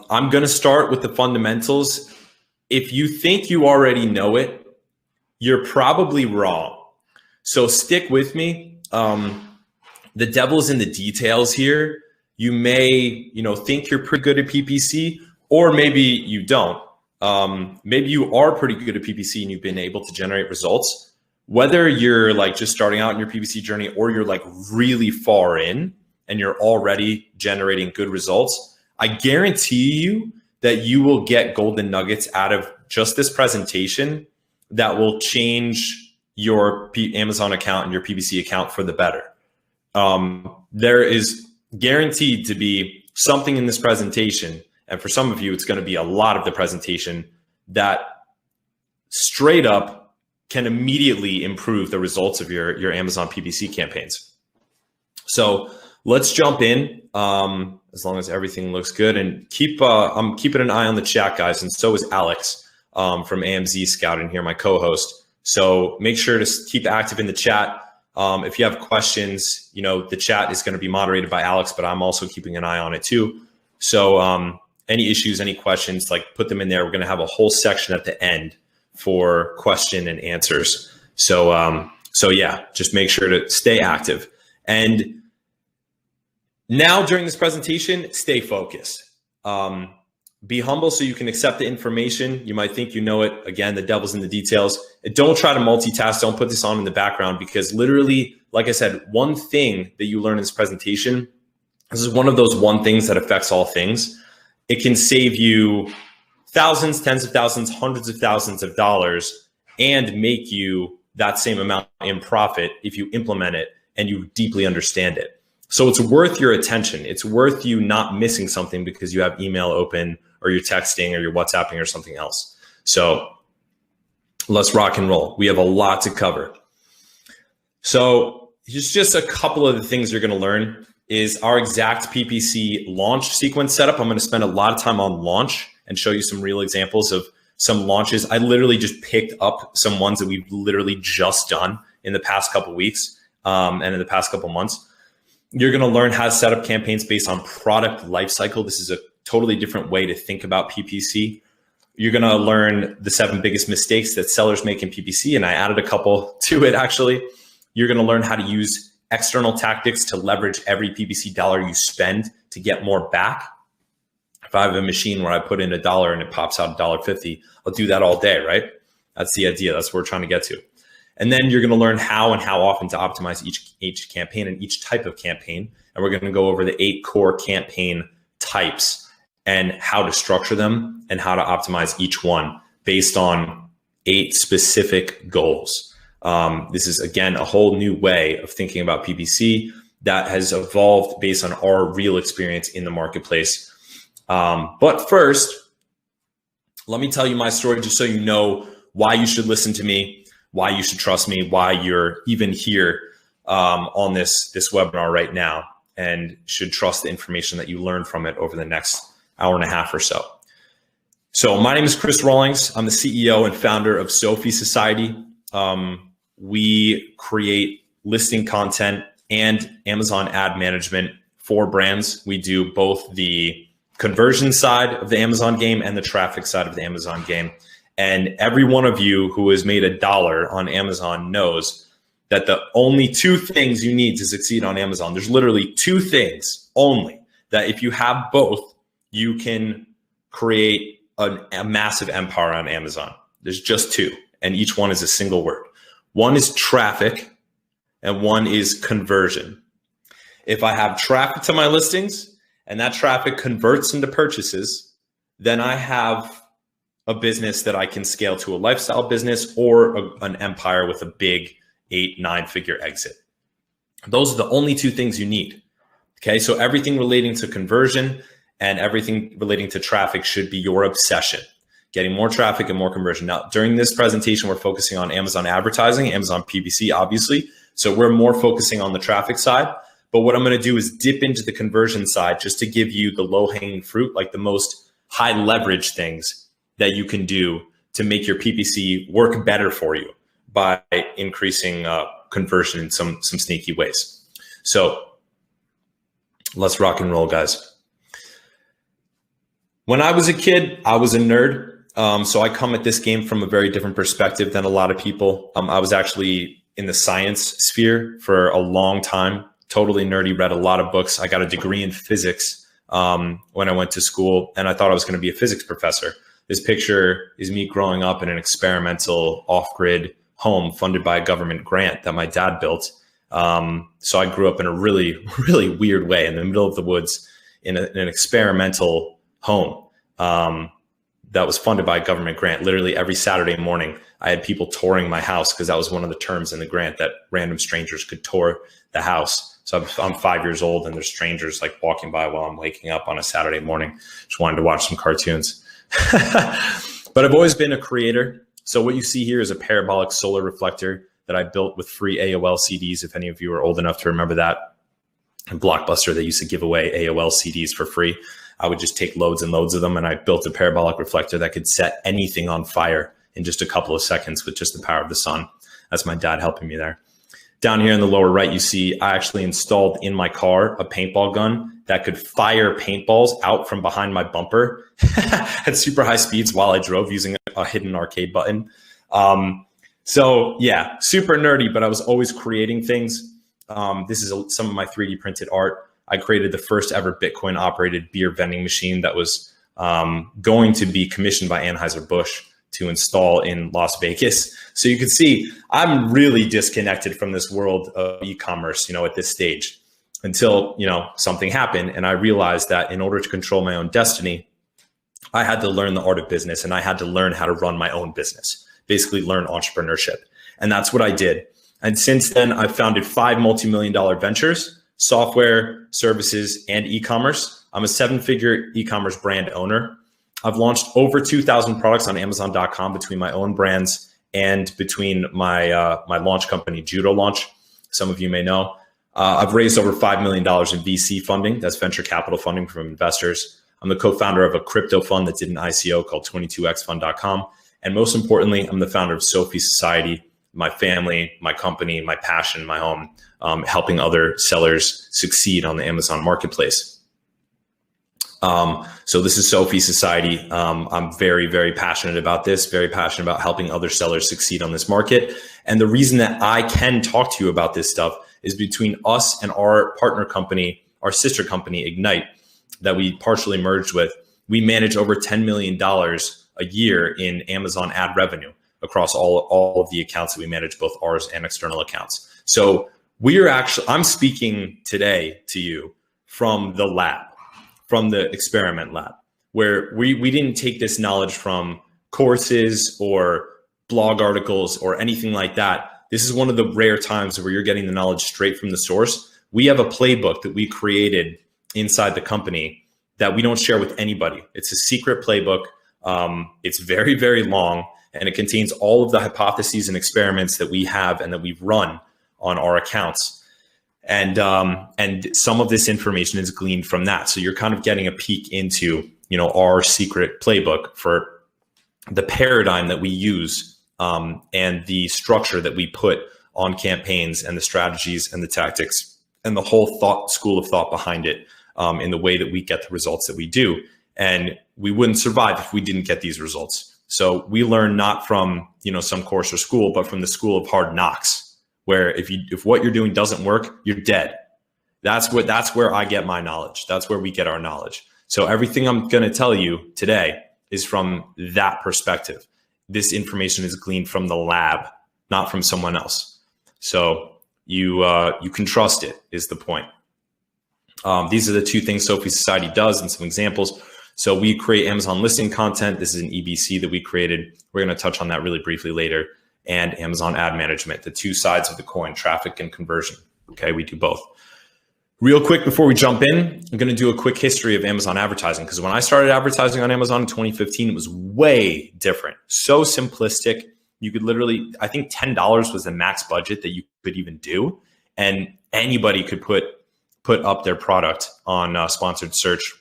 I'm going to start with the fundamentals. If you think you already know it, you're probably wrong. So stick with me. The devil's in the details here. You may, think you're pretty good at PPC, or maybe you don't. Maybe you are pretty good at PPC and you've been able to generate results. Whether you're like just starting out in your PPC journey or you're like really far in and you're already generating good results, I guarantee you that you will get golden nuggets out of just this presentation that will change your Amazon account and your PPC account for the better. There is guaranteed to be something in this presentation, and for some of you, it's going to be a lot of the presentation that straight up can immediately improve the results of your Amazon PPC campaigns. So let's jump in, as long as everything looks good, and I'm keeping an eye on the chat, guys, and so is Alex from AMZScout in here, my co-host. So make sure to keep active in the chat. If you have questions, the chat is going to be moderated by Alex, but I'm also keeping an eye on it too. So any issues, any questions, like put them in there. We're going to have a whole section at the end for question and answers. So yeah, just make sure to stay active. And now during this presentation, stay focused. Be humble so you can accept the information. You might think you know it. Again, the devil's in the details. And don't try to multitask. Don't put this on in the background, because literally, like I said, one thing that you learn in this presentation, this is one of those one things that affects all things. It can save you thousands, tens of thousands, hundreds of thousands of dollars and make you that same amount in profit if you implement it and you deeply understand it. So it's worth your attention. It's worth you not missing something because you have email open or you're texting or you're WhatsApping or something else. So let's rock and roll. We have a lot to cover. So just a couple of the things you're going to learn is our exact PPC launch sequence setup. I'm going to spend a lot of time on launch and show you some real examples of some launches. I literally just picked up some ones that we've literally just done in the past couple of weeks and in the past couple of months. You're going to learn how to set up campaigns based on product lifecycle. This is a totally different way to think about PPC. You're going to learn the 7 biggest mistakes that sellers make in PPC, and I added a couple to it actually. You're going to learn how to use external tactics to leverage every PPC dollar you spend to get more back. If I have a machine where I put in $1 and it pops out $1.50, I'll do that all day, right? That's the idea. That's what we're trying to get to. And then you're going to learn how and how often to optimize each campaign and each type of campaign. And we're going to go over the 8 core campaign types and how to structure them and how to optimize each one based on 8 specific goals. This is, again, a whole new way of thinking about PPC that has evolved based on our real experience in the marketplace. But first, let me tell you my story just so you know why you should listen to me, why you should trust me, why you're even here on this webinar right now, and should trust the information that you learn from it over the next hour and a half or so. So my name is Chris Rawlings. I'm the CEO and founder of Sophie Society. We create listing content and Amazon ad management for brands. We do both the conversion side of the Amazon game and the traffic side of the Amazon game. And every one of you who has made $1 on Amazon knows that the only 2 things you need to succeed on Amazon, there's literally 2 things only, that if you have both, you can create a massive empire on Amazon. There's just 2, and each one is a single word. One is traffic, and one is conversion. If I have traffic to my listings and that traffic converts into purchases, then I have a business that I can scale to a lifestyle business or an empire with a big 8-9 figure exit. Those are the only 2 things you need. Okay, so everything relating to conversion and everything relating to traffic should be your obsession. Getting more traffic and more conversion. Now, during this presentation, we're focusing on Amazon advertising, Amazon PPC, obviously. So we're more focusing on the traffic side. But what I'm going to do is dip into the conversion side just to give you the low-hanging fruit, like the most high leverage things that you can do to make your PPC work better for you by increasing conversion in some sneaky ways. So let's rock and roll, guys. When I was a kid, I was a nerd. So I come at this game from a very different perspective than a lot of people. I was actually in the science sphere for a long time, totally nerdy, read a lot of books. I got a degree in physics when I went to school, and I thought I was going to be a physics professor. This picture is me growing up in an experimental off-grid home funded by a government grant that my dad built. So I grew up in a really, really weird way in the middle of the woods in an experimental home that was funded by a government grant. Literally every Saturday morning, I had people touring my house because that was one of the terms in the grant, that random strangers could tour the house. So I'm 5 years old and there's strangers like walking by while I'm waking up on a Saturday morning, just wanted to watch some cartoons. But I've always been a creator. So what you see here is a parabolic solar reflector that I built with free AOL CDs. If any of you are old enough to remember that. And Blockbuster, they used to give away AOL CDs for free. I would just take loads and loads of them, and I built a parabolic reflector that could set anything on fire in just a couple of seconds with just the power of the sun. That's my dad helping me there. Down here in the lower right, you see I actually installed in my car a paintball gun that could fire paintballs out from behind my bumper at super high speeds while I drove using a hidden arcade button. So yeah, super nerdy, but I was always creating things. This is some of my 3D printed art. I created the first ever Bitcoin operated beer vending machine that was going to be commissioned by Anheuser-Busch to install in Las Vegas. So you can see I'm really disconnected from this world of e-commerce, at this stage until, something happened. And I realized that in order to control my own destiny, I had to learn the art of business, and I had to learn how to run my own business, basically learn entrepreneurship. And that's what I did. And since then, I've founded 5 multi-million-dollar ventures, software, services, and e-commerce. I'm a 7-figure e-commerce brand owner. I've launched over 2,000 products on Amazon.com between my own brands and between my launch company, Judo Launch. Some of you may know. I've raised over $5 million in VC funding. That's venture capital funding from investors. I'm the co-founder of a crypto fund that did an ICO called 22xfund.com. And most importantly, I'm the founder of Sophie Society, my family, my company, my passion, my home, helping other sellers succeed on the Amazon marketplace. So this is Sophie Society. I'm very, very passionate about this, very passionate about helping other sellers succeed on this market. And the reason that I can talk to you about this stuff is between us and our partner company, our sister company, Ignite, that we partially merged with. We manage over $10 million a year in Amazon ad revenue across all of the accounts that we manage, both ours and external accounts. So I'm speaking today to you from the lab, from the experiment lab, where we didn't take this knowledge from courses or blog articles or anything like that. This is one of the rare times where you're getting the knowledge straight from the source. We have a playbook that we created inside the company that we don't share with anybody. It's a secret playbook. It's very, very long, and it contains all of the hypotheses and experiments that we have and that we've run on our accounts. And some of this information is gleaned from that. So you're kind of getting a peek into, our secret playbook for the paradigm that we use, and the structure that we put on campaigns and the strategies and the tactics and the whole school of thought behind it, in the way that we get the results that we do. And we wouldn't survive if we didn't get these results. So we learn not from, some course or school, but from the school of hard knocks, where if what you're doing doesn't work, you're dead. That's where I get my knowledge. That's where we get our knowledge. So everything I'm going to tell you today is from that perspective. This information is gleaned from the lab, not from someone else. So you can trust it, is the point. These are the 2 things Sophie Society does and some examples. So we create Amazon listing content. This is an EBC that we created. We're going to touch on that really briefly later. And Amazon ad management, the 2 sides of the coin, traffic and conversion. Okay, we do both. Real quick before we jump in, I'm going to do a quick history of Amazon advertising, because when I started advertising on Amazon in 2015, it was way different. So simplistic. You could literally, I think $10 was the max budget that you could even do. And anybody could put up their product on sponsored search,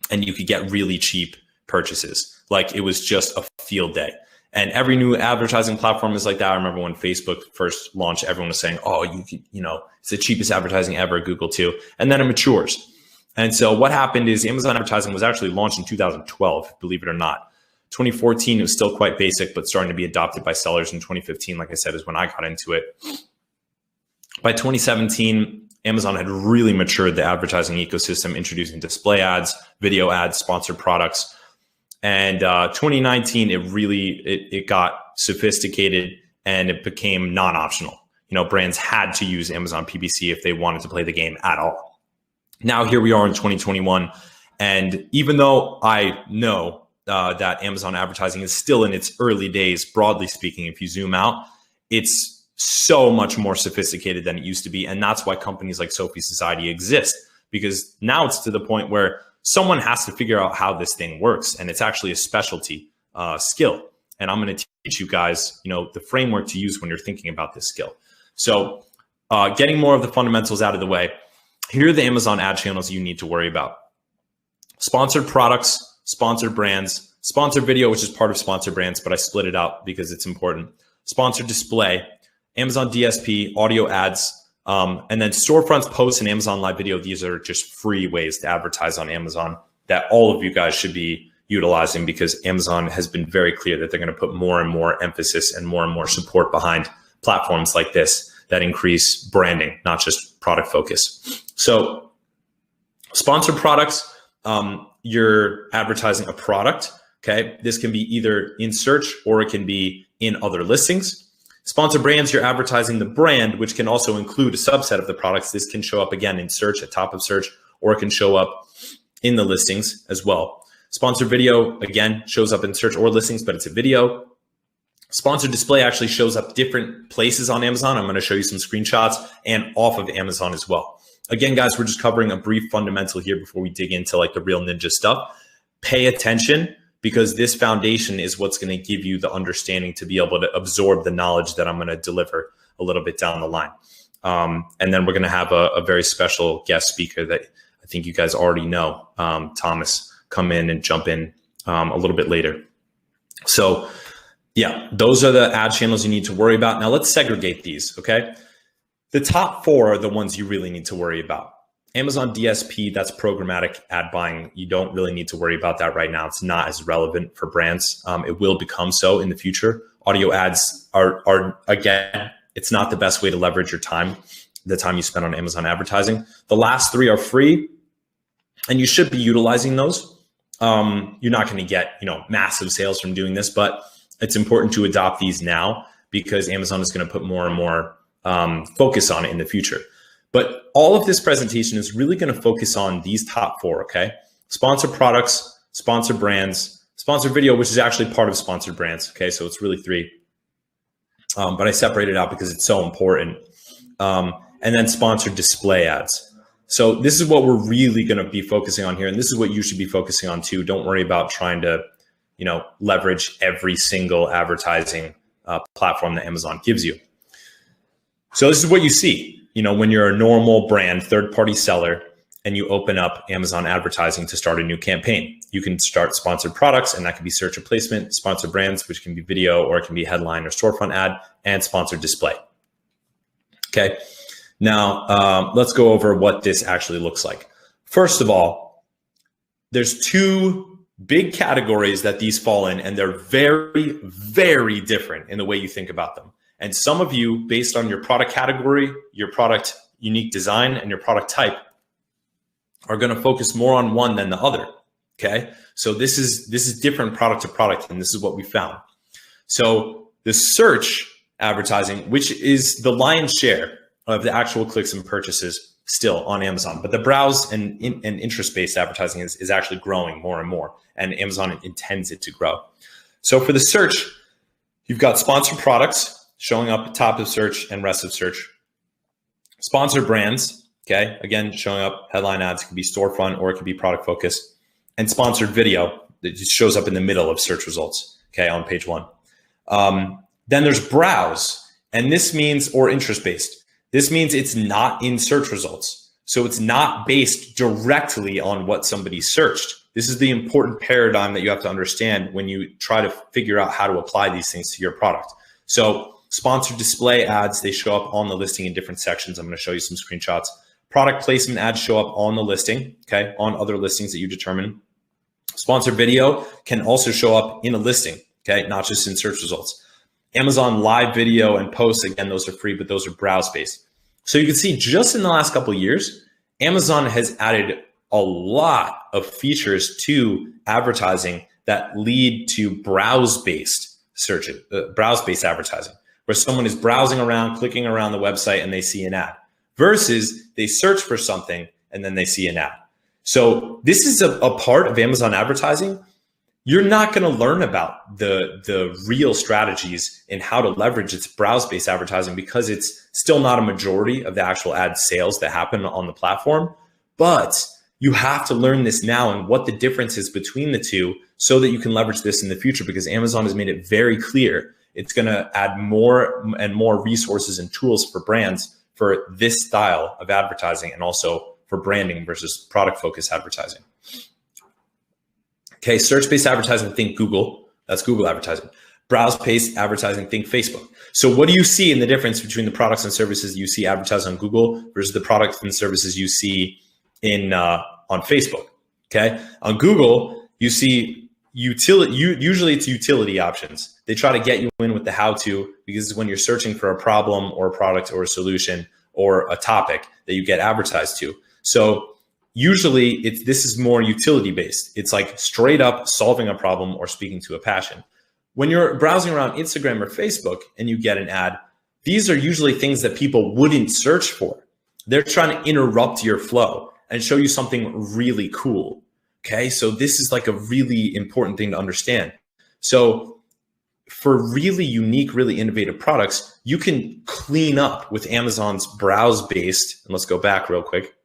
and you could get really cheap purchases. Like, it was just a field day. And every new advertising platform is like that. I remember when Facebook first launched, everyone was saying, oh, it's the cheapest advertising ever, Google too. And then it matures. And so what happened is Amazon advertising was actually launched in 2012, believe it or not. 2014, it was still quite basic, but starting to be adopted by sellers. In 2015, like I said, is when I got into it. By 2017, Amazon had really matured the advertising ecosystem, introducing display ads, video ads, sponsored products. And 2019, it got sophisticated and it became non-optional. Brands had to use Amazon PPC if they wanted to play the game at all. Now here we are in 2021. And even though I know that Amazon advertising is still in its early days, broadly speaking, if you zoom out, it's so much more sophisticated than it used to be. And that's why companies like Sophie Society exist, because now it's to the point where someone has to figure out how this thing works. And it's actually a specialty skill. And I'm going to teach you guys, the framework to use when you're thinking about this skill. So getting more of the fundamentals out of the way, here are the Amazon ad channels you need to worry about. Sponsored products, sponsored brands, sponsored video, which is part of sponsored brands, but I split it out because it's important. Sponsored display, Amazon DSP, audio ads, and then storefronts, posts, and Amazon Live Video. These are just free ways to advertise on Amazon that all of you guys should be utilizing, because Amazon has been very clear that they're going to put more and more emphasis and more support behind platforms like this that increase branding, not just product focus. So sponsored products, you're advertising a product. Okay. This can be either in search or it can be in other listings. Sponsored brands, you're advertising the brand, which can also include a subset of the products. This can show up again in search, at top of search, or it can show up in the listings as well. Sponsored video, again, shows up in search or listings, but it's a video. Sponsored display actually shows up different places on Amazon. I'm going to show you some screenshots, and off of Amazon as well. Again, guys, we're just covering a brief fundamental here before we dig into like the real ninja stuff. Pay attention, because this foundation is what's going to give you the understanding to be able to absorb the knowledge that I'm going to deliver a little bit down the line. And then we're going to have a very special guest speaker that I think you guys already know, Thomas, come in and jump in a little bit later. So yeah, those are the ad channels you need to worry about. Now let's segregate these, okay? The top four are the ones you really need to worry about. Amazon DSP, that's programmatic ad buying. You don't really need to worry about that right now. It's not as relevant for brands. It will become so in the future. Audio ads are again, it's not the best way to leverage your time, the time you spend on Amazon advertising. The last three are free, and you should be utilizing those. You're not going to get, massive sales from doing this, but it's important to adopt these now, because Amazon is going to put more and more focus on it in the future. But all of this presentation is really going to focus on these top four, okay? Sponsored products, sponsored brands, sponsored video, which is actually part of sponsored brands, okay? So it's really three. But I separated out because it's so important. And then sponsored display ads. So this is what we're really going to be focusing on here. And this is what you should be focusing on too. Don't worry about trying to, leverage every single advertising platform that Amazon gives you. So this is what you see. When you're a normal brand, third-party seller, and you open up Amazon advertising to start a new campaign, you can start sponsored products, and that can be search replacement, sponsored brands, which can be video, or it can be headline or storefront ad, and sponsored display. Okay. Now let's go over what this actually looks like. First of all, there's two big categories that these fall in, and they're very, very different in the way you think about them. And some of you, based on your product category, your product unique design, and your product type, are going to focus more on one than the other. Okay. So this is different product to product, and this is what we found. So the search advertising, which is the lion's share of the actual clicks and purchases still on Amazon, but the browse and interest-based advertising is actually growing more and more, and Amazon intends it to grow. So for the search, you've got sponsored products showing up at top of search and rest of search. Sponsored brands, okay, again, showing up headline ads, it could be storefront or it could be product focused. And sponsored video that just shows up in the middle of search results, okay, on page one. Then there's browse, and this means, or interest-based. This means it's not in search results. So it's not based directly on what somebody searched. This is the important paradigm that you have to understand when you try to figure out how to apply these things to your product. So sponsored display ads, they show up on the listing in different sections. I'm going to show you some screenshots. Product placement ads show up on the listing, okay, on other listings that you determine. Sponsored video can also show up in a listing, okay, not just in search results. Amazon live video and posts, again, those are free, but those are browse-based. So you can see just in the last couple of years, Amazon has added a lot of features to advertising that lead to browse-based search, browse-based advertising, where someone is browsing around, clicking around the website, and they see an ad, versus they search for something and then they see an ad. So this is a part of Amazon advertising. You're not going to learn about the real strategies in how to leverage its browse-based advertising because it's still not a majority of the actual ad sales that happen on the platform. But you have to learn this now and what the difference is between the two so that you can leverage this in the future, because Amazon has made it very clear it's going to add more and more resources and tools for brands for this style of advertising, and also for branding versus product-focused advertising. Okay, search-based advertising, think Google. That's Google advertising. Browse-based advertising, think Facebook. So what do you see in the difference between the products and services you see advertised on Google versus the products and services you see in on Facebook? Okay, on Google, you see utility. Usually it's utility options. They try to get you in with the how-to, because when you're searching for a problem or a product or a solution or a topic that you get advertised to. So usually this is more utility based. It's like straight up solving a problem or speaking to a passion. When you're browsing around Instagram or Facebook and you get an ad, these are usually things that people wouldn't search for. They're trying to interrupt your flow and show you something really cool. Okay, so this is like a really important thing to understand. So for really unique, really innovative products, you can clean up with Amazon's browse-based, and let's go back real quick,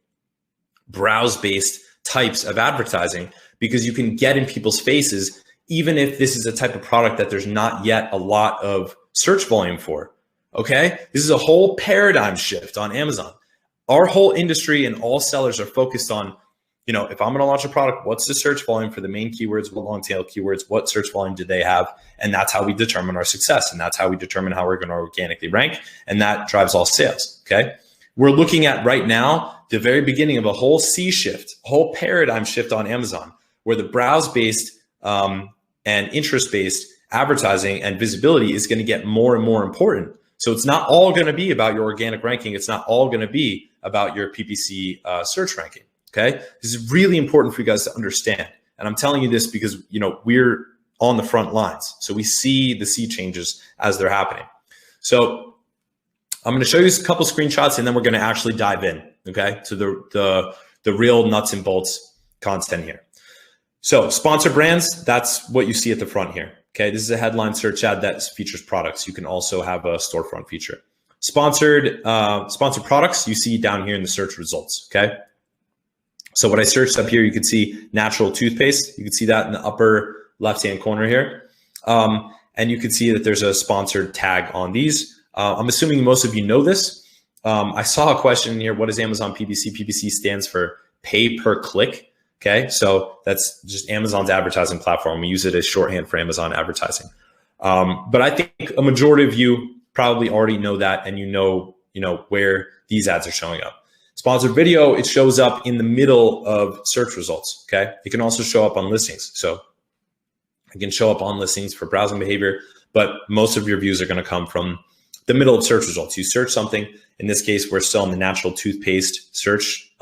browse-based types of advertising, because you can get in people's faces, even if this is a type of product that there's not yet a lot of search volume for, okay? This is a whole paradigm shift on Amazon. Our whole industry and all sellers are focused on, you know, if I'm going to launch a product, what's the search volume for the main keywords, what long tail keywords, what search volume do they have? And that's how we determine our success. And that's how we determine how we're going to organically rank. And that drives all sales, okay? We're looking at right now, the very beginning of a whole sea shift, a whole paradigm shift on Amazon, where the browse-based and interest-based advertising and visibility is going to get more and more important. So it's not all going to be about your organic ranking. It's not all going to be about your PPC search ranking. Okay, this is really important for you guys to understand. And I'm telling you this because, you know, we're on the front lines. So we see the sea changes as they're happening. So I'm going to show you a couple screenshots and then we're going to actually dive in, okay, to the real nuts and bolts content here. So sponsored brands, that's what you see at the front here. Okay, this is a headline search ad that features products. You can also have a storefront feature. Sponsored products, you see down here in the search results, okay? So what I searched up here, you can see natural toothpaste. You can see that in the upper left-hand corner here. And you can see that there's a sponsored tag on these. I'm assuming most of you know this. I saw a question in here, what is Amazon PPC? PPC stands for pay per click. Okay, so that's just Amazon's advertising platform. We use it as shorthand for Amazon advertising. But I think a majority of you probably already know that, and you know where these ads are showing up. Sponsored video, it shows up in the middle of search results, okay? It can also show up on listings. So it can show up on listings for browsing behavior, but most of your views are gonna come from the middle of search results. You search something, in this case, we're still in the natural toothpaste search,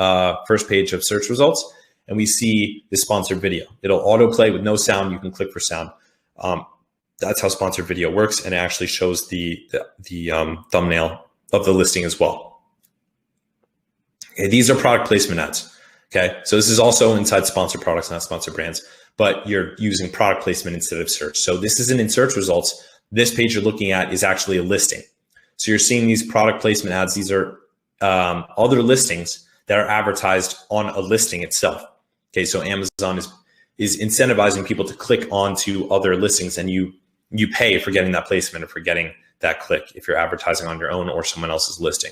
first page of search results, and we see the sponsored video. It'll autoplay with no sound, you can click for sound. That's how sponsored video works, and it actually shows the thumbnail of the listing as well. Okay, these are product placement ads. Okay, so this is also inside sponsored products, not sponsored brands, but you're using product placement instead of search. So this isn't in search results. This page you're looking at is actually a listing. So you're seeing these product placement ads. These are other listings that are advertised on a listing itself. Okay, so Amazon is incentivizing people to click onto other listings, and you pay for getting that placement or for getting that click if you're advertising on your own or someone else's listing.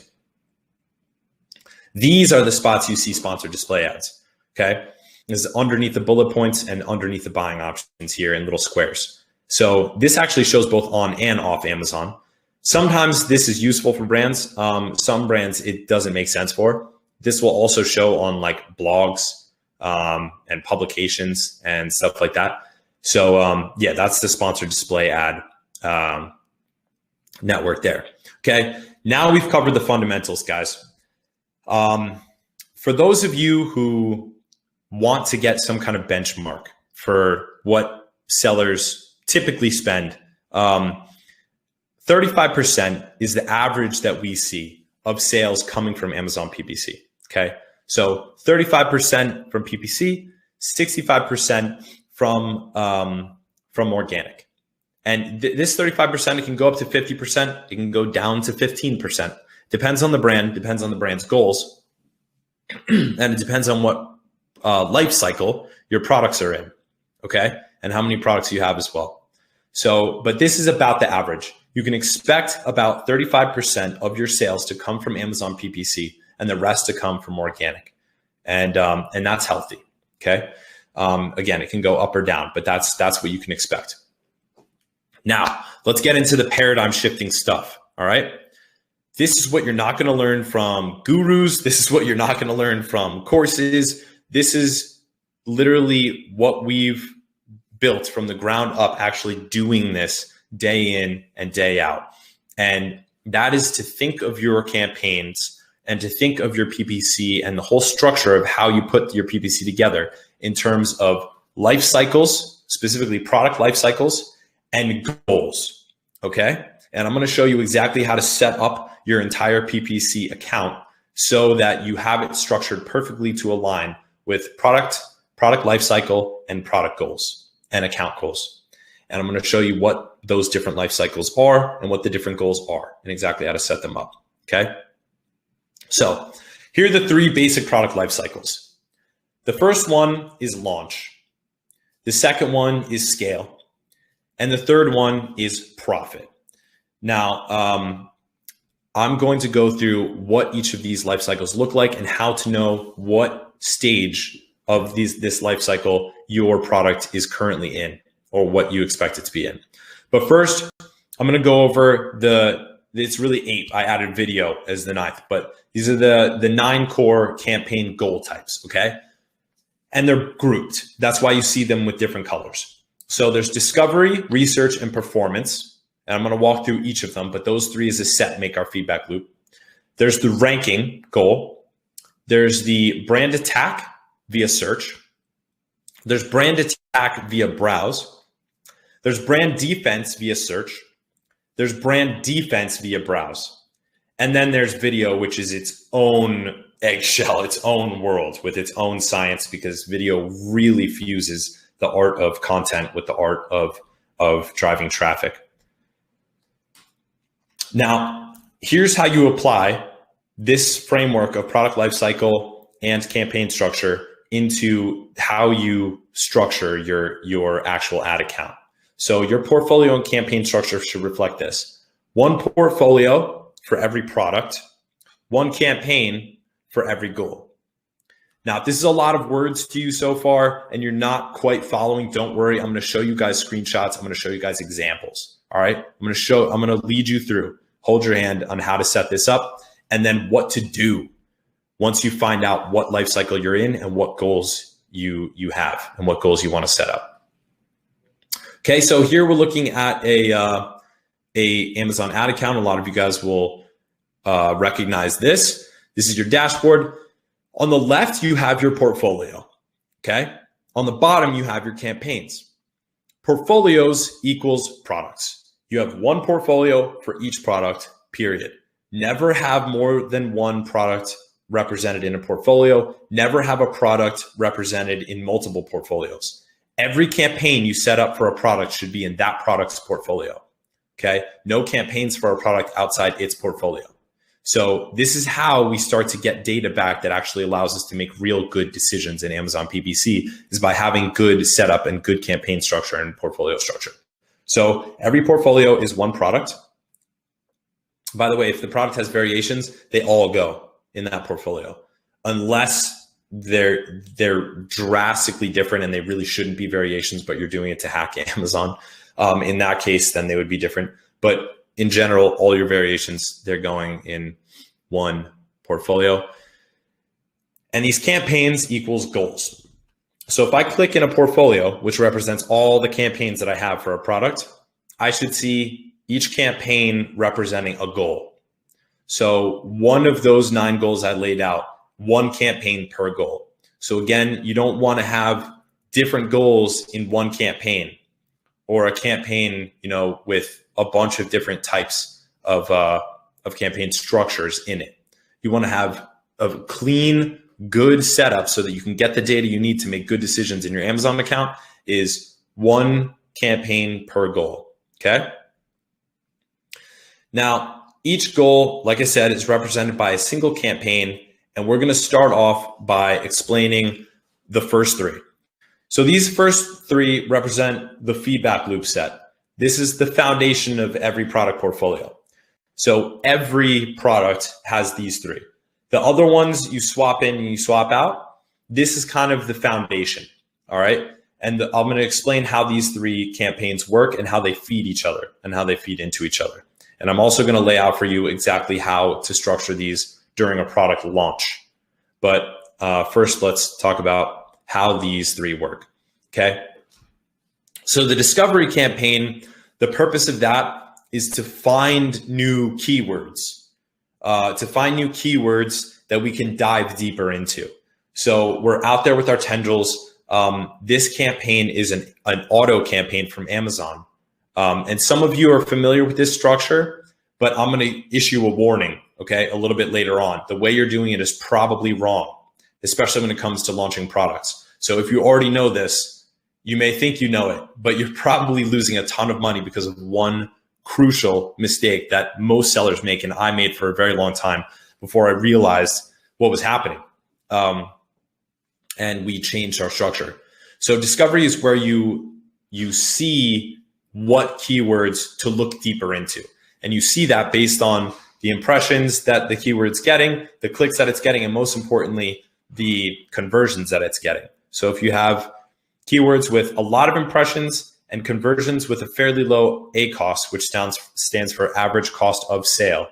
These are the spots you see sponsored display ads, okay? This is underneath the bullet points and underneath the buying options here in little squares. So this actually shows both on and off Amazon. Sometimes this is useful for brands. Some brands it doesn't make sense for. This will also show on like blogs and publications and stuff like that. So yeah, that's the sponsored display ad network there. Okay, now we've covered the fundamentals, guys. For those of you who want to get some kind of benchmark for what sellers typically spend, 35% is the average that we see of sales coming from Amazon PPC. Okay, so 35% from PPC, 65% from organic. And this 35%, it can go up to 50%. It can go down to 15%. Depends on the brand, depends on the brand's goals. And it depends on what life cycle your products are in, okay? And how many products you have as well. So, but this is about the average. You can expect about 35% of your sales to come from Amazon PPC and the rest to come from organic. And that's healthy, okay? Again, it can go up or down, but that's what you can expect. Now, let's get into the paradigm shifting stuff, all right? This is what you're not going to learn from gurus. This is what you're not going to learn from courses. This is literally what we've built from the ground up, actually doing this day in and day out. And that is to think of your campaigns and to think of your PPC and the whole structure of how you put your PPC together in terms of life cycles, specifically product life cycles, and goals, okay? And I'm gonna show you exactly how to set up your entire PPC account so that you have it structured perfectly to align with product life cycle, and product goals and account goals. And I'm gonna show you what those different life cycles are and what the different goals are and exactly how to set them up, okay? So here are the 3 basic product life cycles. The first one is launch. The second one is scale. And the third one is profit. Now, I'm going to go through what each of these life cycles look like and how to know what stage of this life cycle your product is currently in or what you expect it to be in. But first, I'm going to go over it's really 8. I added video as the 9th, but these are the 9 core campaign goal types, okay? And they're grouped. That's why you see them with different colors. So there's discovery, research, and performance. And I'm going to walk through each of them, but those 3 as a set make our feedback loop. There's the ranking goal. There's the brand attack via search. There's brand attack via browse. There's brand defense via search. There's brand defense via browse. And then there's video, which is its own eggshell, its own world with its own science, because video really fuses the art of content with the art of driving traffic. Now, here's how you apply this framework of product lifecycle and campaign structure into how you structure your actual ad account. So your portfolio and campaign structure should reflect this. 1 portfolio for every product, 1 campaign for every goal. Now, if this is a lot of words to you so far and you're not quite following, don't worry. I'm going to show you guys screenshots. I'm going to show you guys examples. All right. I'm going to lead you through, hold your hand on how to set this up and then what to do once you find out what life cycle you're in and what goals you have and what goals you want to set up. Okay. So here we're looking at a Amazon ad account. A lot of you guys will recognize this. This is your dashboard. On the left, you have your portfolio, okay? On the bottom, you have your campaigns. Portfolios equals products. You have 1 portfolio for each product, period. Never have more than 1 product represented in a portfolio. Never have a product represented in multiple portfolios. Every campaign you set up for a product should be in that product's portfolio, okay? No campaigns for a product outside its portfolio. So this is how we start to get data back that actually allows us to make real good decisions in Amazon PPC, is by having good setup and good campaign structure and portfolio structure. So every portfolio is 1 product. By the way, if the product has variations, they all go in that portfolio, unless they're drastically different and they really shouldn't be variations, but you're doing it to hack Amazon. In that case, then they would be different. But in general, all your variations, they're going in 1 portfolio. And these campaigns equals goals. So if I click in a portfolio, which represents all the campaigns that I have for a product, I should see each campaign representing a goal. So one of those 9 goals I laid out, one campaign per goal. So again, you don't want to have different goals in one campaign, or a campaign, with a bunch of different types of campaign structures in it. You want to have a clean, good setup so that you can get the data you need to make good decisions in your Amazon account. Is one campaign per goal. Okay. Now, each goal, like I said, is represented by a single campaign. And we're going to start off by explaining the first 3. So these first 3 represent the feedback loop set. This is the foundation of every product portfolio. So every product has these 3. The other ones you swap in and you swap out. This is kind of the foundation. All right. And I'm going to explain how these 3 campaigns work and how they feed each other and how they feed into each other. And I'm also going to lay out for you exactly how to structure these during a product launch. But first, let's talk about how these 3 work. Okay. So the discovery campaign, the purpose of that is to find new keywords, that we can dive deeper into. So we're out there with our tendrils. This campaign is an auto campaign from Amazon. And some of you are familiar with this structure, but I'm going to issue a warning, okay, a little bit later on. The way you're doing it is probably wrong, especially when it comes to launching products. So if you already know this, you may think you know it, but you're probably losing a ton of money because of one crucial mistake that most sellers make, and I made for a very long time before I realized what was happening. And we changed our structure. So discovery is where you see what keywords to look deeper into. And you see that based on the impressions that the keyword's getting, the clicks that it's getting, and most importantly, the conversions that it's getting. So if you have keywords with a lot of impressions and conversions with a fairly low ACOS, which stands for average cost of sale,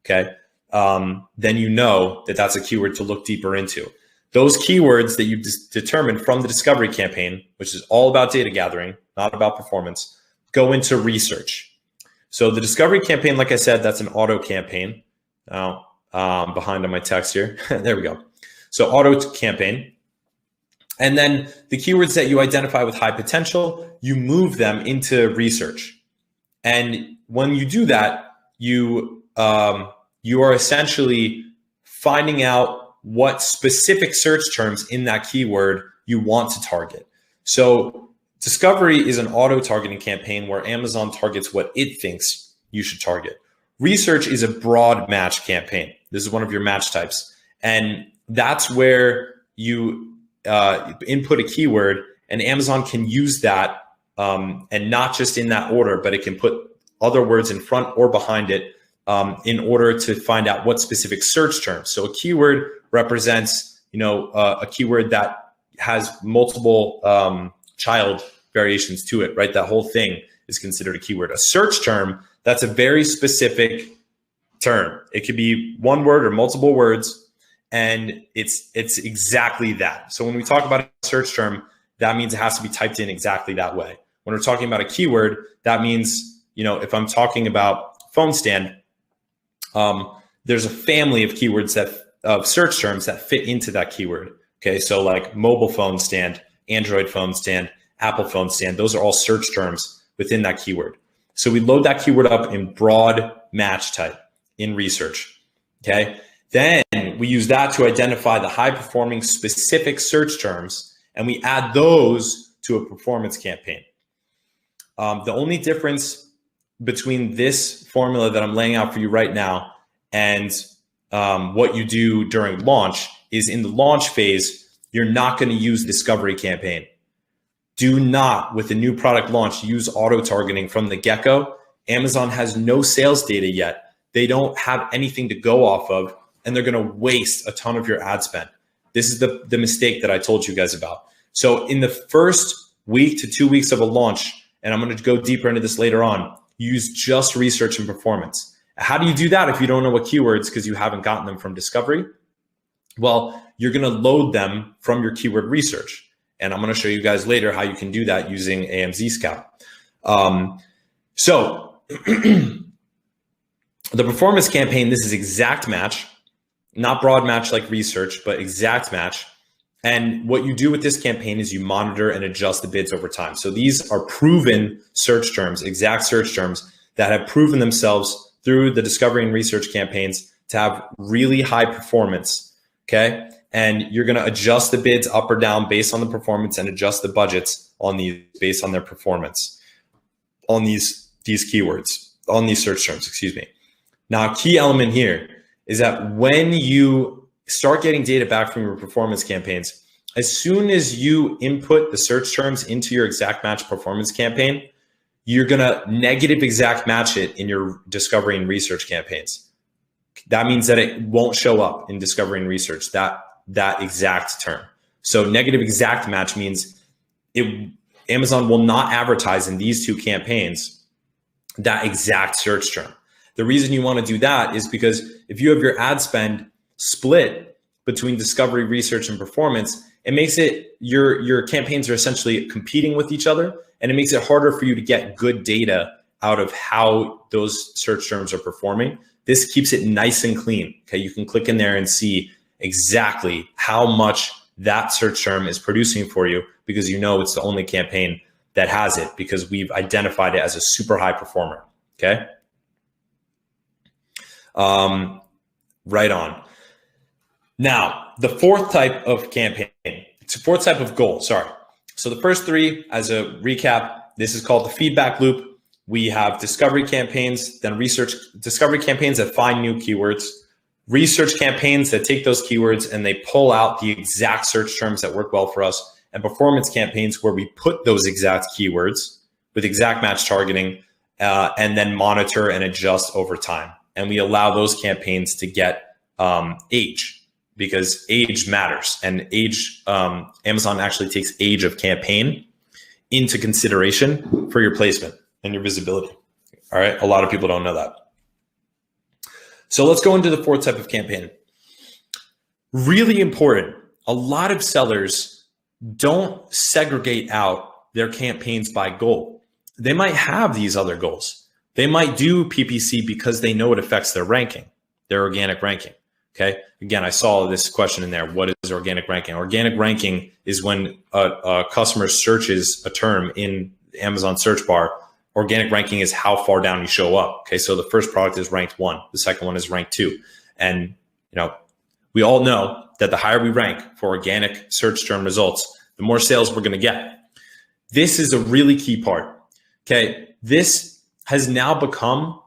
okay, then you know that that's a keyword to look deeper into. Those keywords that you determined from the discovery campaign, which is all about data gathering, not about performance, go into research. So the discovery campaign, like I said, that's an auto campaign. Now, behind on my text here. There we go. So auto campaign. And then the keywords that you identify with high potential, you move them into research. And when you do that, you are essentially finding out what specific search terms in that keyword you want to target. So discovery is an auto targeting campaign where Amazon targets what it thinks you should target. Research is a broad match campaign. This is one of your match types. And that's where you input a keyword, and Amazon can use that, and not just in that order, but it can put other words in front or behind it in order to find out what specific search terms. So a keyword represents, a keyword that has multiple child variations to it, right? That whole thing is considered a keyword. A search term, that's a very specific term. It could be one word or multiple words, and it's exactly that. So when we talk about a search term, that means it has to be typed in exactly that way. When we're talking about a keyword, that means, if I'm talking about phone stand, there's a family of keywords of search terms that fit into that keyword. Okay, so like mobile phone stand, Android phone stand, Apple phone stand, those are all search terms within that keyword. So we load that keyword up in broad match type in research. Okay, then we use that to identify the high performing specific search terms, and we add those to a performance campaign. The only difference between this formula that I'm laying out for you right now and what you do during launch is in the launch phase, you're not going to use discovery campaign. Do not, with a new product launch, use auto targeting from the get-go. Amazon has no sales data yet. They don't have anything to go off of, and they're going to waste a ton of your ad spend. This is the mistake that I told you guys about. So in the first week to 2 weeks of a launch, and I'm going to go deeper into this later on, use just research and performance. How do you do that if you don't know what keywords because you haven't gotten them from discovery? Well, you're going to load them from your keyword research. And I'm going to show you guys later how you can do that using AMZScout. So the performance campaign, this is exact match, not broad match like research, but exact match. And what you do with this campaign is you monitor and adjust the bids over time. So these are proven search terms, exact search terms that have proven themselves through the discovery and research campaigns to have really high performance, okay? And you're gonna adjust the bids up or down based on the performance and adjust the budgets on these based on their performance on these keywords, on these search terms, excuse me. Now, a key element here is that when you start getting data back from your performance campaigns, as soon as you input the search terms into your exact match performance campaign, you're gonna negative exact match it in your discovery and research campaigns. That means that it won't show up in discovery and research, that exact term. So negative exact match means Amazon will not advertise in these two campaigns that exact search term. The reason you want to do that is because if you have your ad spend split between discovery, research, and performance, it makes it, your campaigns are essentially competing with each other, and it makes it harder for you to get good data out of how those search terms are performing. This keeps it nice and clean. Okay, you can click in there and see exactly how much that search term is producing for you, because you know it's the only campaign that has it, because we've identified it as a super high performer. Okay. Right on. Now, the fourth type of campaign, it's a fourth type of goal, sorry. So the first three, as a recap, this is called the feedback loop. We have discovery campaigns, then research, discovery campaigns that find new keywords, research campaigns that take those keywords and they pull out the exact search terms that work well for us, and performance campaigns where we put those exact keywords with exact match targeting and then monitor and adjust over time. And we allow those campaigns to get age, because age matters, and age, Amazon actually takes age of campaign into consideration for your placement and your visibility. All right, a lot of people don't know that. So let's go into the fourth type of campaign. Really important. A lot of sellers don't segregate out their campaigns by goal. They might have these other goals. They might do PPC because they know it affects their ranking, their organic ranking. Okay. Again, I saw this question in there. What is organic ranking? Organic ranking is when a customer searches a term in Amazon search bar. Organic ranking is how far down you show up. Okay. So the first product is ranked 1. The second one is ranked 2. And, you know, we all know that the higher we rank for organic search term results, the more sales we're going to get. This is a really key part. Okay. This has now become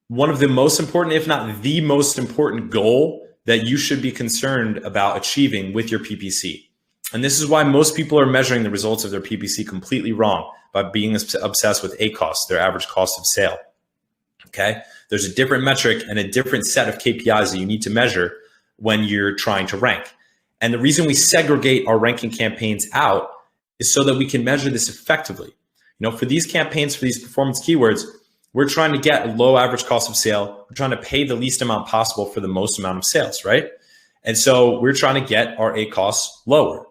one of the most important, if not the most important goal that you should be concerned about achieving with your PPC. And this is why most people are measuring the results of their PPC completely wrong, by being obsessed with ACOS, their average cost of sale. Okay. There's a different metric and a different set of KPIs that you need to measure when you're trying to rank. And the reason we segregate our ranking campaigns out is so that we can measure this effectively. You know, for these campaigns, for these performance keywords, we're trying to get a low average cost of sale. We're trying to pay the least amount possible for the most amount of sales, right? And so we're trying to get our ACOS lower.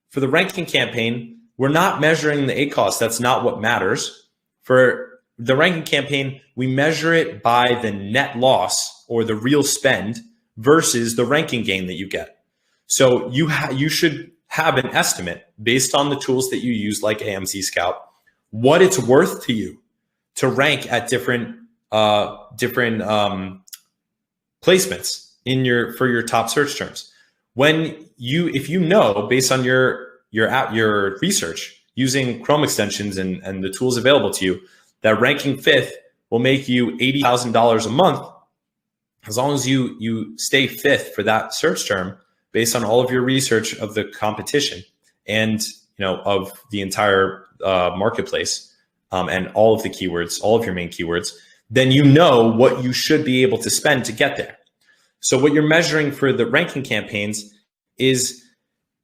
For the ranking campaign, we're not measuring the ACOS. That's not what matters. For the ranking campaign, we measure it by the net loss or the real spend versus the ranking gain that you get. So you should have an estimate based on the tools that you use, like AMZScout, what it's worth to you to rank at different placements in for your top search terms. If you know based on your research using Chrome extensions and the tools available to you that ranking 5th will make you $80,000 a month, as long as you stay 5th for that search term based on all of your research of the competition and of the entire marketplace. And all of the keywords, all of your main keywords, then you know what you should be able to spend to get there. So what you're measuring for the ranking campaigns is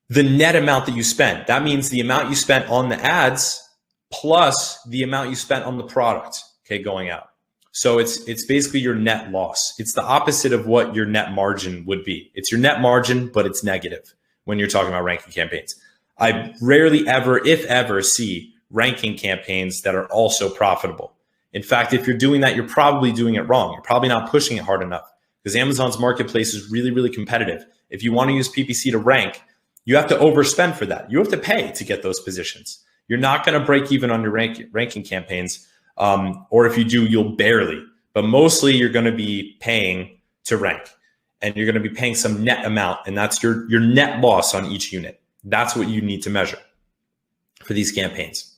the net amount that you spend. That means the amount you spent on the ads plus the amount you spent on the product, okay, going out. So it's basically your net loss. It's the opposite of what your net margin would be. It's your net margin, but it's negative when you're talking about ranking campaigns. I rarely ever, if ever, see ranking campaigns that are also profitable. In fact, if you're doing that, you're probably doing it wrong. You're probably not pushing it hard enough, because Amazon's marketplace is really, really competitive. If you want to use PPC to rank, you have to overspend for that. You have to pay to get those positions. You're not going to break even on your ranking campaigns. Or if you do, you'll barely. But mostly you're going to be paying to rank. And you're going to be paying some net amount. And that's your net loss on each unit. That's what you need to measure for these campaigns.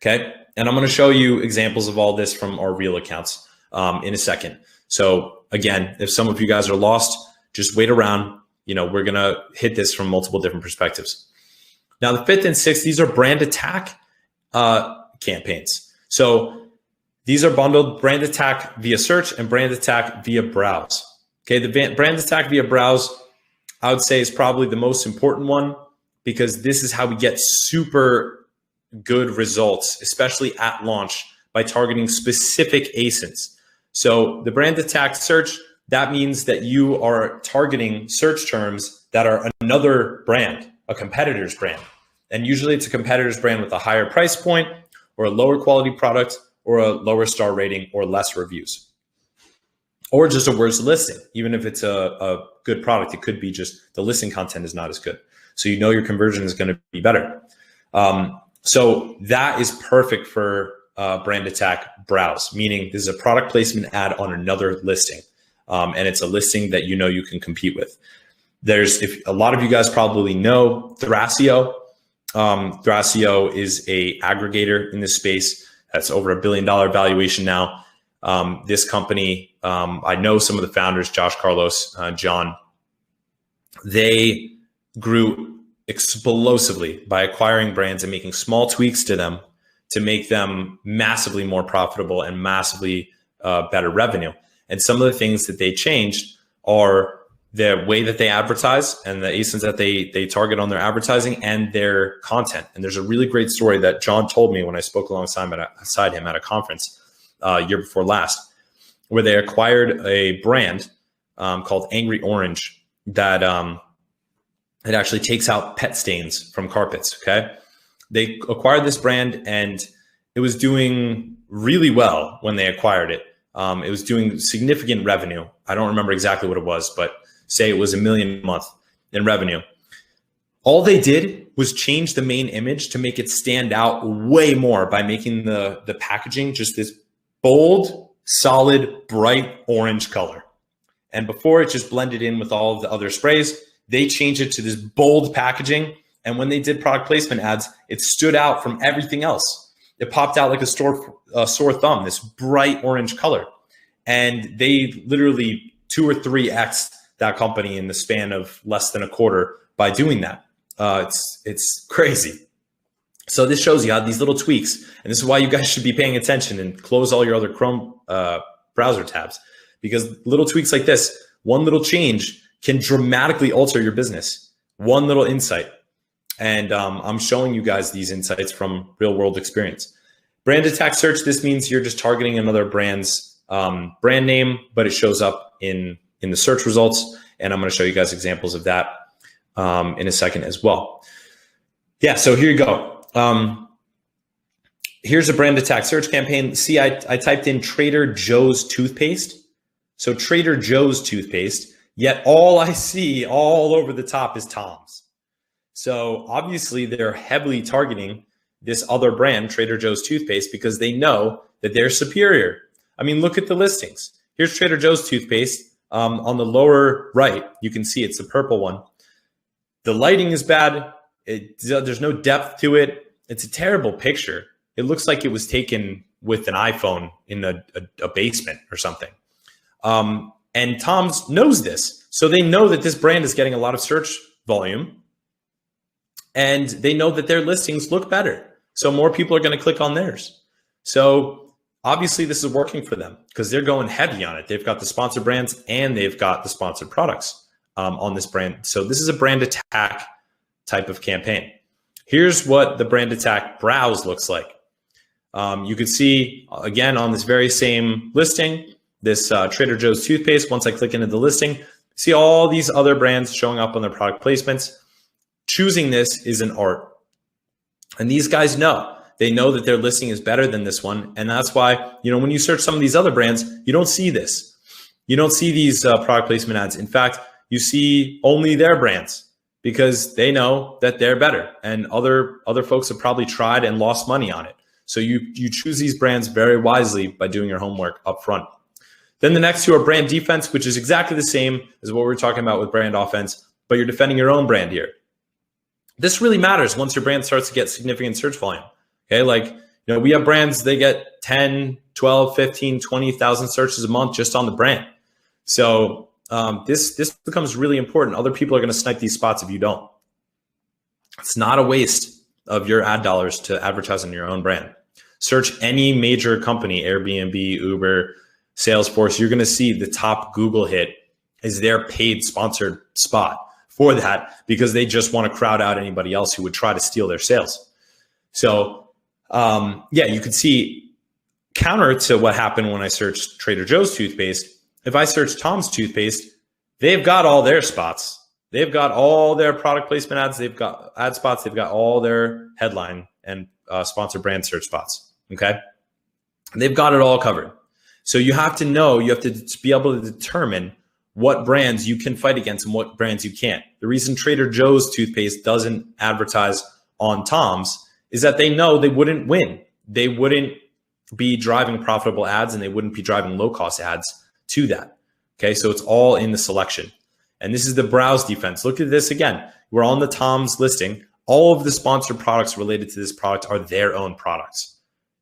Okay. And I'm going to show you examples of all this from our real accounts in a second. So again, if some of you guys are lost, just wait around. We're going to hit this from multiple different perspectives. Now, the fifth and sixth, these are brand attack campaigns. So these are bundled: brand attack via search and brand attack via browse. Okay, the brand attack via browse, I would say, is probably the most important one, because this is how we get super good results, especially at launch, by targeting specific ASINs. So the brand attack search, that means that you are targeting search terms that are another brand, a competitor's brand. And usually it's a competitor's brand with a higher price point, or a lower quality product, or a lower star rating, or less reviews, or just a worse listing. Even if it's a good product, it could be just the listing content is not as good. So your conversion is going to be better. So that is perfect for brand attack browse, meaning this is a product placement ad on another listing. And it's a listing that you can compete with. If a lot of you guys probably know Thrasio. Thrasio is a aggregator in this space. That's over $1 billion valuation now. This company, I know some of the founders, Josh, Carlos, John. They grew explosively by acquiring brands and making small tweaks to them to make them massively more profitable and massively better revenue. And some of the things that they changed are the way that they advertise and the ASINs that they target on their advertising and their content. And there's a really great story that John told me when I spoke alongside him at a conference year before last, where they acquired a brand called Angry Orange that it actually takes out pet stains from carpets. Okay, they acquired this brand and it was doing really well when they acquired it. It was doing significant revenue. I don't remember exactly what it was, but say it was $1 million a month in revenue. All they did was change the main image to make it stand out way more by making the packaging just this bold, solid, bright orange color. And before it just blended in with all of the other sprays, they changed it to this bold packaging. And when they did product placement ads, it stood out from everything else. It popped out like a sore thumb, this bright orange color. And they literally 2 or 3x that company in the span of less than a quarter by doing that. It's crazy. So this shows you how these little tweaks, and this is why you guys should be paying attention and close all your other Chrome browser tabs, because little tweaks like this, one little change can dramatically alter your business. One little insight. And I'm showing you guys these insights from real world experience. Brand attack search, this means you're just targeting another brand's brand name, but it shows up in the search results. And I'm going to show you guys examples of that in a second as well. Yeah, so here you go. Here's a brand attack search campaign. See, I typed in Trader Joe's toothpaste. So Trader Joe's toothpaste, yet all I see all over the top is Tom's. So obviously they're heavily targeting this other brand, Trader Joe's toothpaste, because they know that they're superior. I mean, look at the listings. Here's Trader Joe's toothpaste. On the lower right, you can see it's the purple one. The lighting is bad. There's no depth to it. It's a terrible picture. It looks like it was taken with an iPhone in a basement or something. And Tom's knows this. So they know that this brand is getting a lot of search volume. And they know that their listings look better. So more people are going to click on theirs. So obviously this is working for them because they're going heavy on it. They've got the sponsored brands and they've got the sponsored products on this brand. So this is a brand attack type of campaign. Here's what the brand attack browse looks like. You could see, again, on this very same listing, this Trader Joe's toothpaste, once I click into the listing, see all these other brands showing up on their product placements. Choosing this is an art. And these guys know. They know that their listing is better than this one. And that's why, when you search some of these other brands, you don't see this. You don't see these product placement ads. In fact, you see only their brands because they know that they're better. And other folks have probably tried and lost money on it. So you choose these brands very wisely by doing your homework up front. Then the next two are brand defense, which is exactly the same as what we're talking about with brand offense, but you're defending your own brand here. This really matters once your brand starts to get significant search volume. Okay, like, we have brands, they get 10, 12, 15, 20,000 searches a month just on the brand. So this becomes really important. Other people are going to snipe these spots if you don't. It's not a waste of your ad dollars to advertise on your own brand. Search any major company, Airbnb, Uber, Salesforce. You're going to see the top Google hit is their paid sponsored spot for that because they just want to crowd out anybody else who would try to steal their sales. So you could see counter to what happened when I searched Trader Joe's toothpaste. If I search Tom's toothpaste, they've got all their spots. They've got all their product placement ads. They've got ad spots. They've got all their headline and sponsored brand search spots. Okay. And they've got it all covered. So you have to know, you have to be able to determine what brands you can fight against and what brands you can't. The reason Trader Joe's toothpaste doesn't advertise on Tom's is that they know they wouldn't win. They wouldn't be driving profitable ads and they wouldn't be driving low-cost ads to that. Okay, so it's all in the selection. And this is the browse defense. Look at this again. We're on the Tom's listing. All of the sponsored products related to this product are their own products.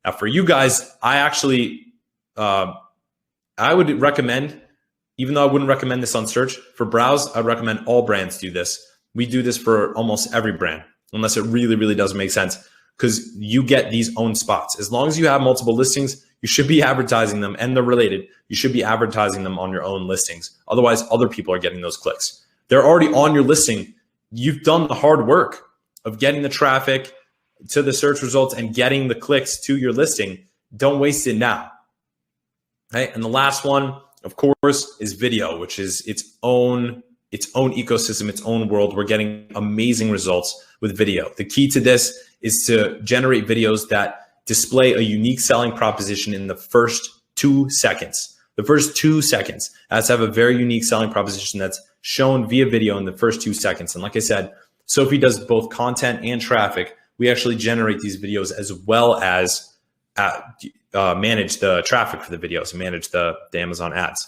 Now for you guys, I actually, I would recommend, even though I wouldn't recommend this on search, for browse, I'd recommend all brands do this. We do this for almost every brand, unless it really, really doesn't make sense, because you get these own spots. As long as you have multiple listings, you should be advertising them, and they're related. You should be advertising them on your own listings. Otherwise, other people are getting those clicks. They're already on your listing. You've done the hard work of getting the traffic to the search results and getting the clicks to your listing. Don't waste it now. Okay? And the last one, of course, is video, which is its own ecosystem, its own world. We're getting amazing results with video. The key to this is to generate videos that display a unique selling proposition in the first 2 seconds. The first 2 seconds has to have a very unique selling proposition that's shown via video in the first 2 seconds. And like I said, Sophie does both content and traffic. We actually generate these videos as well as manage the traffic for the videos and manage the Amazon ads.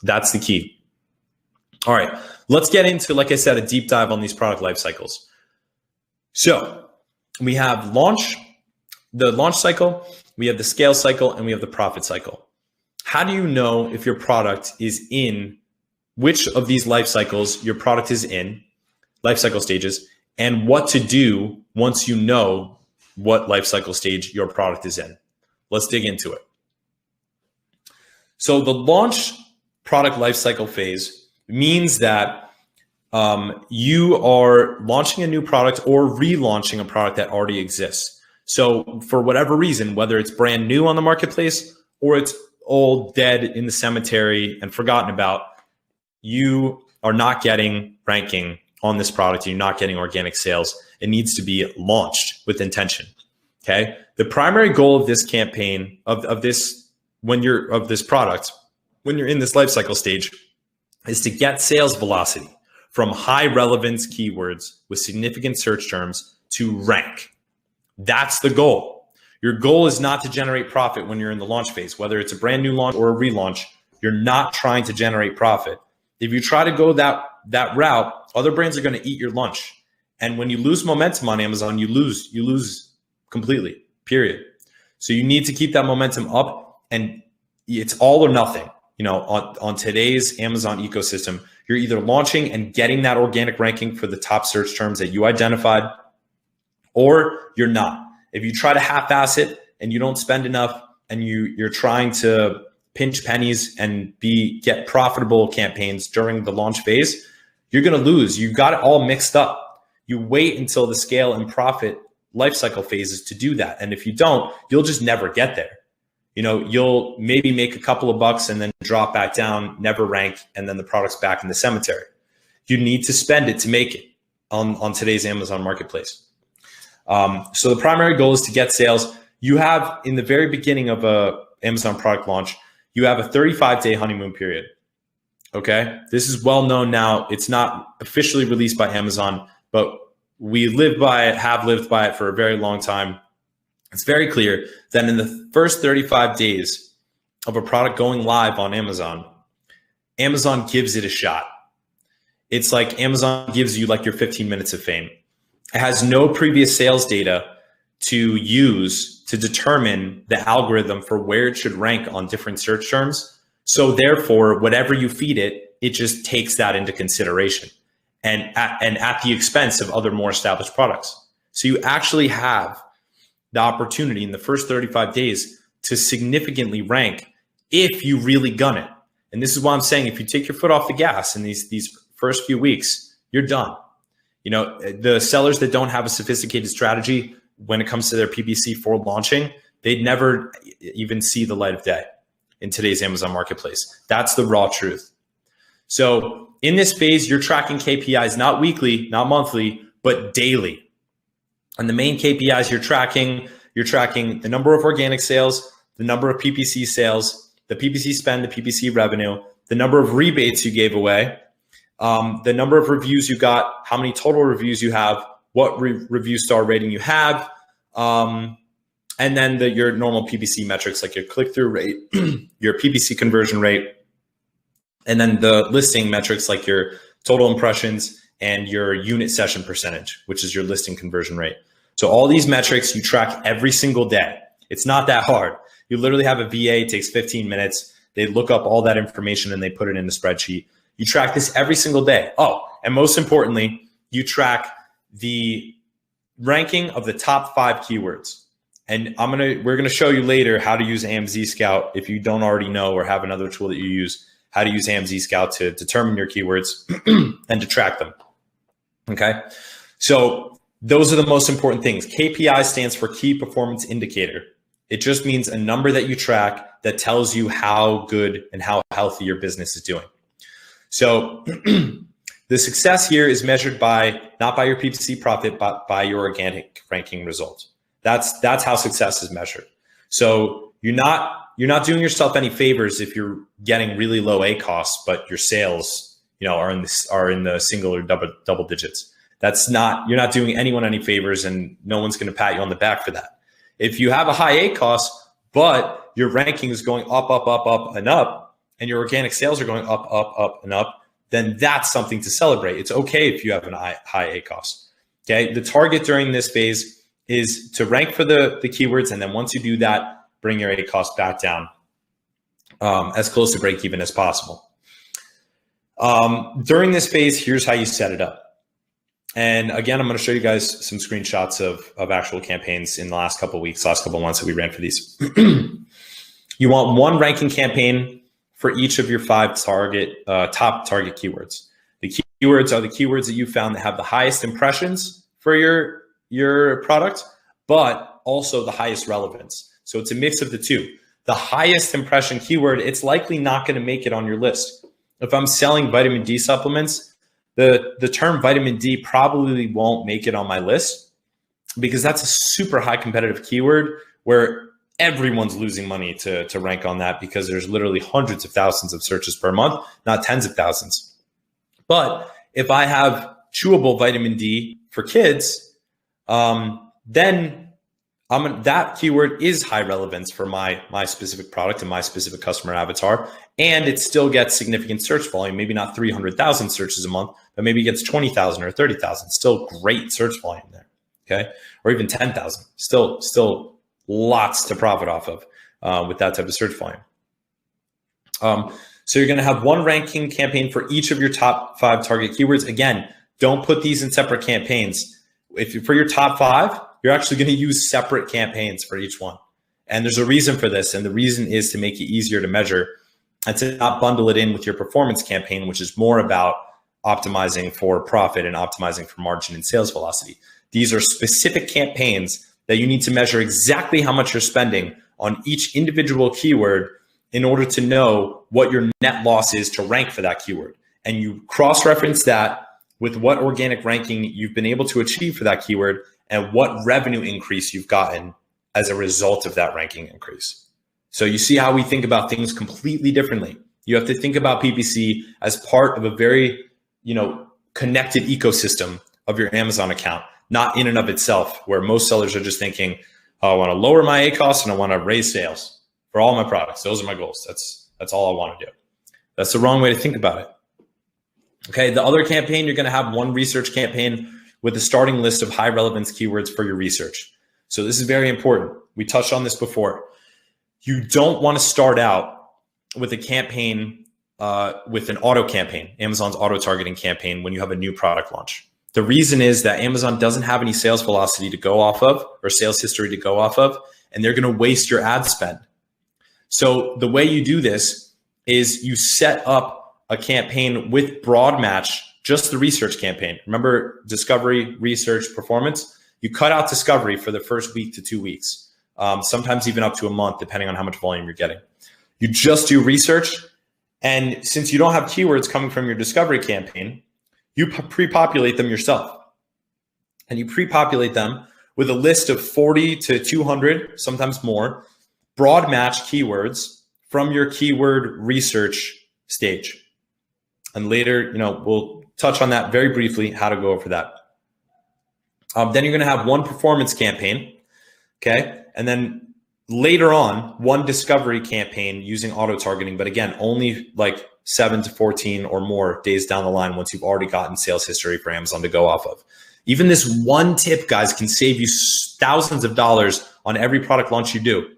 That's the key. All right, let's get into, like I said, a deep dive on these product life cycles. So we have the launch cycle, we have the scale cycle, and we have the profit cycle. How do you know if your product is in which of these life cycles your product is in, life cycle stages, and what to do once you know what life cycle stage your product is in? Let's dig into it. So the launch product life cycle phase means that you are launching a new product or relaunching a product that already exists. So for whatever reason, whether it's brand new on the marketplace or it's old, dead in the cemetery and forgotten about, you are not getting ranking on this product. You're not getting organic sales. It needs to be launched with intention. Okay. The primary goal of this campaign of this product, when you're in this life cycle stage, is to get sales velocity from high relevance keywords with significant search terms to rank. That's the goal. Your goal is not to generate profit when you're in the launch phase, whether it's a brand new launch or a relaunch. You're not trying to generate profit. If you try to go that route, other brands are going to eat your lunch. And when you lose momentum on Amazon, you lose completely, period. So you need to keep that momentum up, and it's all or nothing. On today's Amazon ecosystem, you're either launching and getting that organic ranking for the top search terms that you identified, or you're not. If you try to half-ass it and you don't spend enough and you're trying to pinch pennies and get profitable campaigns during the launch phase, you're going to lose. You got it all mixed up. You wait until the scale and profit life cycle phases to do that. And if you don't, you'll just never get there. You'll maybe make a couple of bucks and then drop back down, never rank, and then the product's back in the cemetery. You need to spend it to make it on today's Amazon marketplace. So the primary goal is to get sales. You have, in the very beginning of a Amazon product launch, you have a 35-day honeymoon period. Okay, this is well known now. It's not officially released by Amazon, but we live by it, have lived by it for a very long time. It's very clear that in the first 35 days of a product going live on Amazon, Amazon gives it a shot. It's like Amazon gives you like your 15 minutes of fame. It has no previous sales data to use to determine the algorithm for where it should rank on different search terms. So therefore, whatever you feed it, it just takes that into consideration and at the expense of other more established products. So you actually have the opportunity in the first 35 days to significantly rank if you really gun it. And this is why I'm saying, if you take your foot off the gas in these first few weeks, you're done. The sellers that don't have a sophisticated strategy when it comes to their PPC for launching, they'd never even see the light of day in today's Amazon marketplace. That's the raw truth. So in this phase, you're tracking KPIs, not weekly, not monthly, but daily. And the main KPIs you're tracking the number of organic sales, the number of PPC sales, the PPC spend, the PPC revenue, the number of rebates you gave away, the number of reviews you got, how many total reviews you have, what review star rating you have, and then your normal PPC metrics like your click-through rate, your PPC conversion rate, and then the listing metrics like your total impressions and your unit session percentage, which is your listing conversion rate. So all these metrics you track every single day. It's not that hard. You literally have a VA, it takes 15 minutes. They look up all that information and they put it in a spreadsheet. You track this every single day. Oh, and most importantly, you track the ranking of the top 5 keywords. And we're gonna show you later how to use AMZScout if you don't already know or have another tool that you use, how to use AMZScout to determine your keywords and to track them. Okay, so those are the most important things. KPI stands for Key Performance Indicator. It just means a number that you track that tells you how good and how healthy your business is doing. So the success here is measured not by your PPC profit, but by your organic ranking results. That's how success is measured. So you're not doing yourself any favors if you're getting really low ACOS, but your sales, are in the single or double digits. You're not doing anyone any favors, and no one's going to pat you on the back for that. If you have a high ACOS, but your ranking is going up, and up, and your organic sales are going up, and up, then that's something to celebrate. It's okay if you have a high ACOS. Okay, the target during this phase is to rank for the keywords, and then once you do that, bring your ACOS back down as close to break even as possible. During this phase, here's how you set it up. And again, I'm going to show you guys some screenshots of actual campaigns in the last couple of weeks, last couple of months that we ran for these. You want one ranking campaign for each of your 5 top target keywords. The keywords are the keywords that you found that have the highest impressions for your product, but also the highest relevance. So it's a mix of the two. The highest impression keyword, it's likely not going to make it on your list. If I'm selling vitamin D supplements, the term vitamin D probably won't make it on my list because that's a super high competitive keyword where everyone's losing money to rank on that because there's literally hundreds of thousands of searches per month, not tens of thousands. But if I have chewable vitamin D for kids, then that keyword is high relevance for my specific product and my specific customer avatar. And it still gets significant search volume, maybe not 300,000 searches a month, but maybe it gets 20,000 or 30,000. Still great search volume there, okay? Or even 10,000, still lots to profit off of with that type of search volume. So you're gonna have one ranking campaign for each of your top 5 target keywords. Again, don't put these in separate campaigns. For your top 5, you're actually gonna use separate campaigns for each one. And there's a reason for this, and the reason is to make it easier to measure and to not bundle it in with your performance campaign, which is more about optimizing for profit and optimizing for margin and sales velocity. These are specific campaigns that you need to measure exactly how much you're spending on each individual keyword in order to know what your net loss is to rank for that keyword. And you cross-reference that with what organic ranking you've been able to achieve for that keyword and what revenue increase you've gotten as a result of that ranking increase. So you see how we think about things completely differently. You have to think about PPC as part of a very, connected ecosystem of your Amazon account, not in and of itself, where most sellers are just thinking, oh, I want to lower my ACOS and I want to raise sales for all my products. Those are my goals. That's all I want to do. That's the wrong way to think about it. Okay, the other campaign, you're going to have one research campaign with a starting list of high relevance keywords for your research. So this is very important. We touched on this before. You don't want to start out with a campaign with an auto campaign, Amazon's auto targeting campaign, when you have a new product launch. The reason is that Amazon doesn't have any sales velocity to go off of or sales history to go off of, and they're going to waste your ad spend. So the way you do this is you set up a campaign with broad match, just the research campaign. Remember discovery, research, performance? You cut out discovery for the first week to 2 weeks, sometimes even up to a month, depending on how much volume you're getting. You just do research. And since you don't have keywords coming from your discovery campaign, you pre-populate them yourself. And you pre-populate them with a list of 40 to 200, sometimes more, broad match keywords from your keyword research stage. And later, we'll touch on that very briefly, how to go over that. Then you're going to have one performance campaign, okay? And then later on, one discovery campaign using auto-targeting, but again, only like 7 to 14 or more days down the line once you've already gotten sales history for Amazon to go off of. Even this one tip, guys, can save you thousands of dollars on every product launch you do.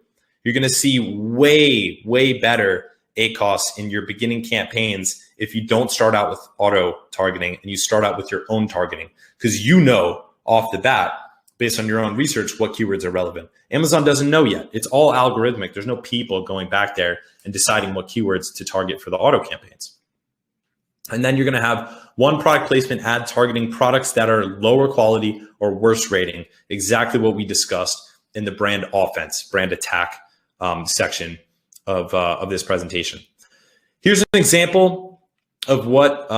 You're going to see way, way better ACOS in your beginning campaigns if you don't start out with auto-targeting and you start out with your own targeting, because you know off the bat, based on your own research, what keywords are relevant. Amazon doesn't know yet. It's all algorithmic. There's no people going back there and deciding what keywords to target for the auto campaigns. And then you're going to have one product placement ad targeting products that are lower quality or worse rating, exactly what we discussed in the brand offense, brand attack section of this presentation. Here's an example of what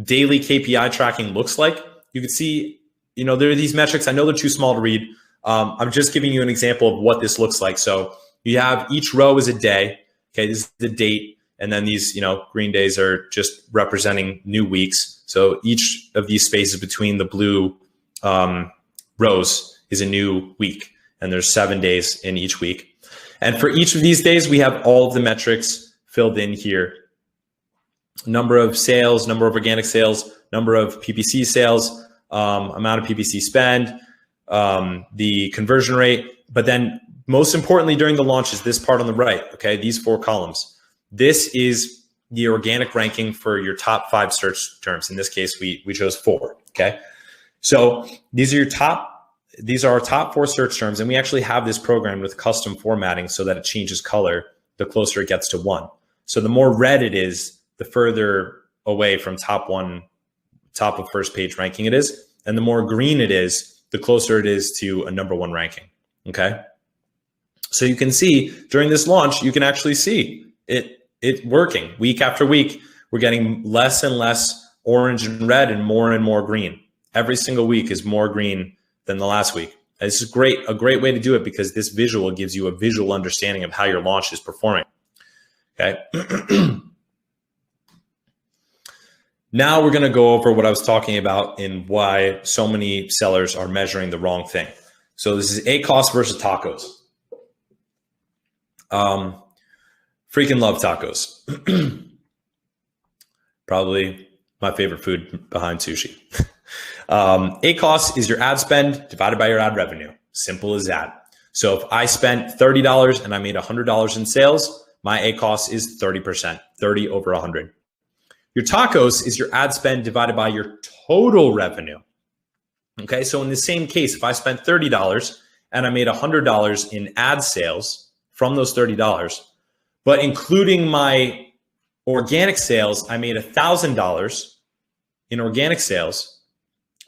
daily KPI tracking looks like. You can see, there are these metrics. I know they're too small to read. I'm just giving you an example of what this looks like. So you have each row is a day. Okay, this is the date. And then these, green days are just representing new weeks. So each of these spaces between the blue rows is a new week. And there's 7 days in each week. And for each of these days, we have all of the metrics filled in here. Number of sales, number of organic sales, number of PPC sales, amount of PPC spend, the conversion rate. But then most importantly during the launch is this part on the right, okay? These 4 columns. This is the organic ranking for your top 5 search terms. In this case, we chose 4, okay? So these are our top 4 search terms, and we actually have this programmed with custom formatting so that it changes color the closer it gets to 1. So the more red it is, the further away from top of first page ranking it is. And the more green it is, the closer it is to a number 1 ranking, okay? So you can see during this launch, you can actually see it working. Week after week, we're getting less and less orange and red and more green. Every single week is more green than the last week. And this is a great way to do it because this visual gives you a visual understanding of how your launch is performing, okay? Now we're going to go over what I was talking about and why so many sellers are measuring the wrong thing. So this is ACOS versus tacos. Freaking love tacos. Probably my favorite food behind sushi. ACOS is your ad spend divided by your ad revenue. Simple as that. So if I spent $30 and I made $100 in sales, my ACOS is 30%, 30 over 100. Your tacos is your ad spend divided by your total revenue. Okay, so in the same case, if I spent $30 and I made $100 in ad sales from those $30, but including my organic sales, I made $1,000 in organic sales,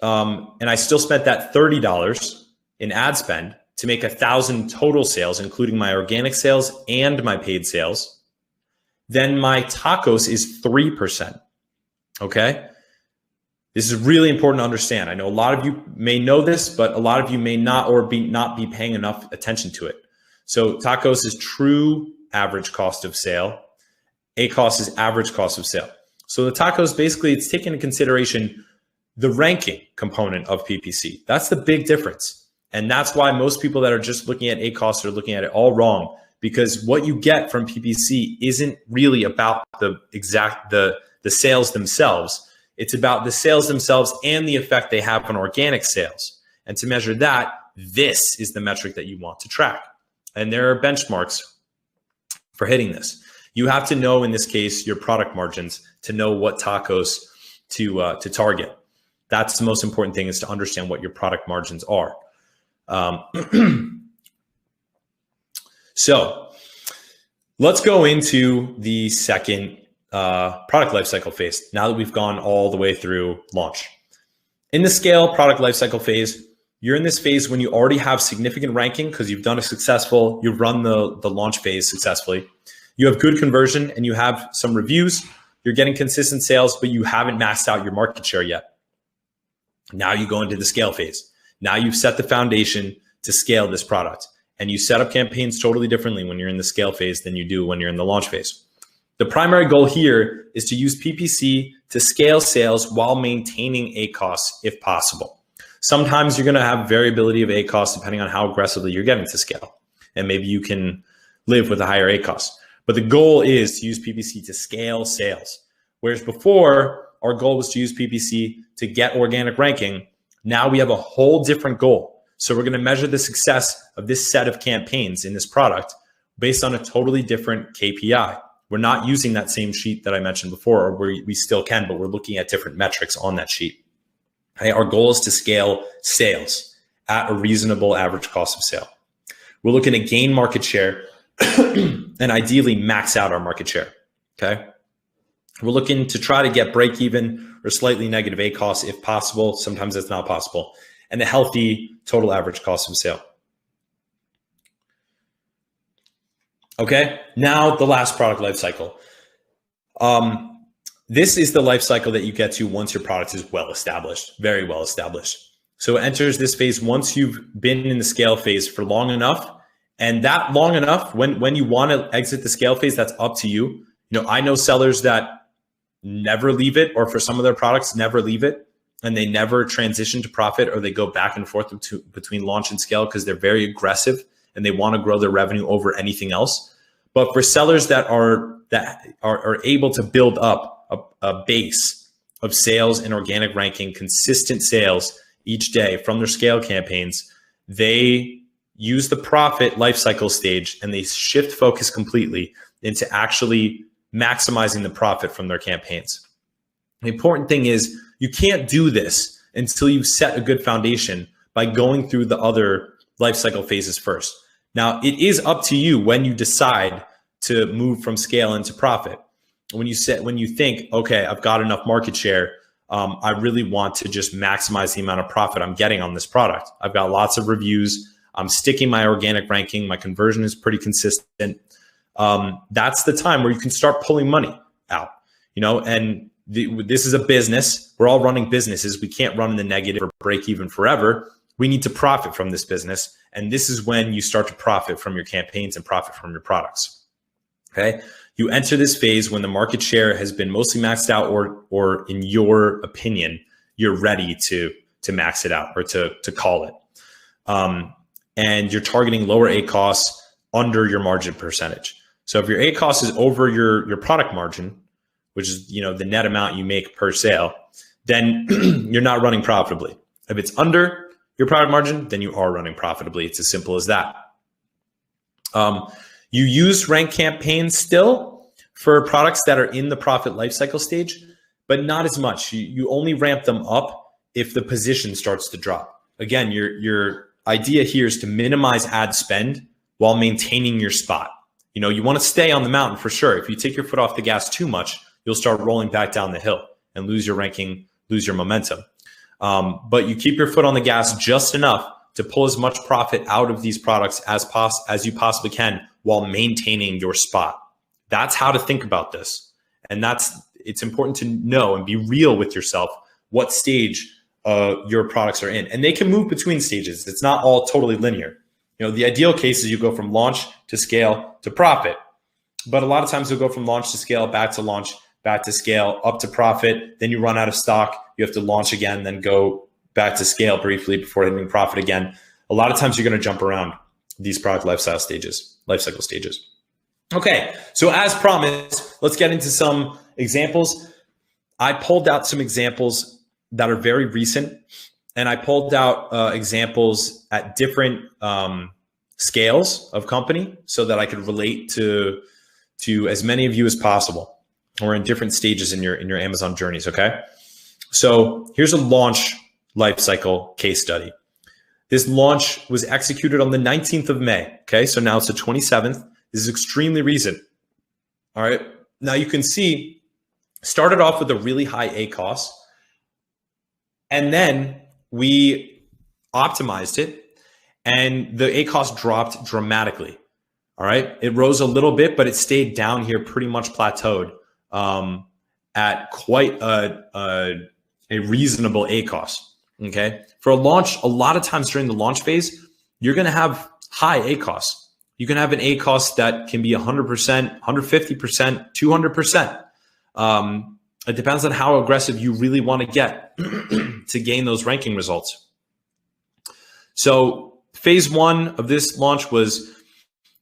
and I still spent that $30 in ad spend to make 1,000 total sales, including my organic sales and my paid sales, then my TACOS is 3%. Okay? This is really important to understand. I know a lot of you may know this, but a lot of you may not or not be paying enough attention to it. So TACOS is true average cost of sale. ACOS is average cost of sale. So the TACOS, basically, it's taking into consideration the ranking component of PPC. That's the big difference. And that's why most people that are just looking at ACOS are looking at it all wrong, because what you get from PPC isn't really about the sales themselves. It's about the sales themselves and the effect they have on organic sales. And to measure that, this is the metric that you want to track. And there are benchmarks for hitting this. You have to know, in this case, your product margins to know what TACOS to target. That's the most important thing, is to understand what your product margins are. So let's go into the second product lifecycle phase, now that we've gone all the way through launch. In the scale product lifecycle phase, you're in this phase when you already have significant ranking because you've done you've run the launch phase successfully. You have good conversion and you have some reviews. You're getting consistent sales, but you haven't maxed out your market share yet. Now you go into the scale phase. Now you've set the foundation to scale this product, and you set up campaigns totally differently when you're in the scale phase than you do when you're in the launch phase. The primary goal here is to use PPC to scale sales while maintaining ACOS if possible. Sometimes you're going to have variability of ACOS depending on how aggressively you're getting to scale, and maybe you can live with a higher ACOS. But the goal is to use PPC to scale sales. Whereas before, our goal was to use PPC to get organic ranking. Now we have a whole different goal. So we're going to measure the success of this set of campaigns in this product based on a totally different KPI. We're not using that same sheet that I mentioned before, or we still can, but we're looking at different metrics on that sheet. Okay, our goal is to scale sales at a reasonable average cost of sale. We're looking to gain market share and ideally max out our market share. Okay. We're looking to try to get break even or slightly negative ACOS if possible. Sometimes that's not possible. And a healthy total average cost of sale. Okay. Now the last product life cycle. This is the life cycle that you get to once your product is well established, very well established. So it enters this phase once you've been in the scale phase for long enough. And that long enough, when you want to exit the scale phase, that's up to you. You know, I know sellers that never leave it, or for some of their products, never leave it, and they never transition to profit, or they go back and forth between launch and scale because they're very aggressive and they want to grow their revenue over anything else. But for sellers that are able to build up a base of sales and organic ranking, consistent sales each day from their scale campaigns, they use the profit lifecycle stage and they shift focus completely into actually maximizing the profit from their campaigns. The important thing is you can't do this until you've set a good foundation by going through the other lifecycle phases first. Now, it is up to you when you decide to move from scale into profit. When you think, okay, I've got enough market share, I really want to just maximize the amount of profit I'm getting on this product. I've got lots of reviews. I'm sticking my organic ranking. My conversion is pretty consistent. That's the time where you can start pulling money out, you know, and this is a business. We're all running businesses. We can't run in the negative or break even forever. We need to profit from this business. And this is when you start to profit from your campaigns and profit from your products. Okay. You enter this phase when the market share has been mostly maxed out, or in your opinion, you're ready to max it out or to call it. And you're targeting lower ACOS under your margin percentage. So if your ACOS is over your product margin, which is, you know, the net amount you make per sale, then you're not running profitably. If it's under your product margin, then you are running profitably. It's as simple as that. You use rank campaigns still for products that are in the profit lifecycle stage, but not as much. You only ramp them up if the position starts to drop. Again, your idea here is to minimize ad spend while maintaining your spot. You know, you want to stay on the mountain for sure. If you take your foot off the gas too much, you'll start rolling back down the hill and lose your ranking, lose your momentum. But you keep your foot on the gas just enough to pull as much profit out of these products as you possibly can while maintaining your spot. That's how to think about this. And it's important to know and be real with yourself what stage your products are in. And they can move between stages. It's not all totally linear. The ideal case is you go from launch to scale to profit. But a lot of times you'll go from launch to scale, back to launch, back to scale, up to profit. Then you run out of stock. You have to launch again, then go back to scale briefly before hitting profit again. A lot of times you're going to jump around these product life cycle stages. Okay, so as promised, let's get into some examples. I pulled out some examples that are very recent, and I pulled out examples at different scales of company so that I could relate to as many of you as possible, or in different stages in your Amazon journeys. Okay, so here's a launch lifecycle case study. This launch was executed on the 19th of May. Okay, so now it's the 27th. This is extremely recent. All right, now you can see started off with a really high ACOS, and then we optimized it, and the ACOS dropped dramatically. All right, it rose a little bit, but it stayed down here, pretty much plateaued at quite a reasonable ACOS. Okay, for a launch, a lot of times during the launch phase, you're going to have high ACOS. You can have an ACOS that can be 100%, 150%, 200%. It depends on how aggressive you really want to get to gain those ranking results. So phase one of this launch was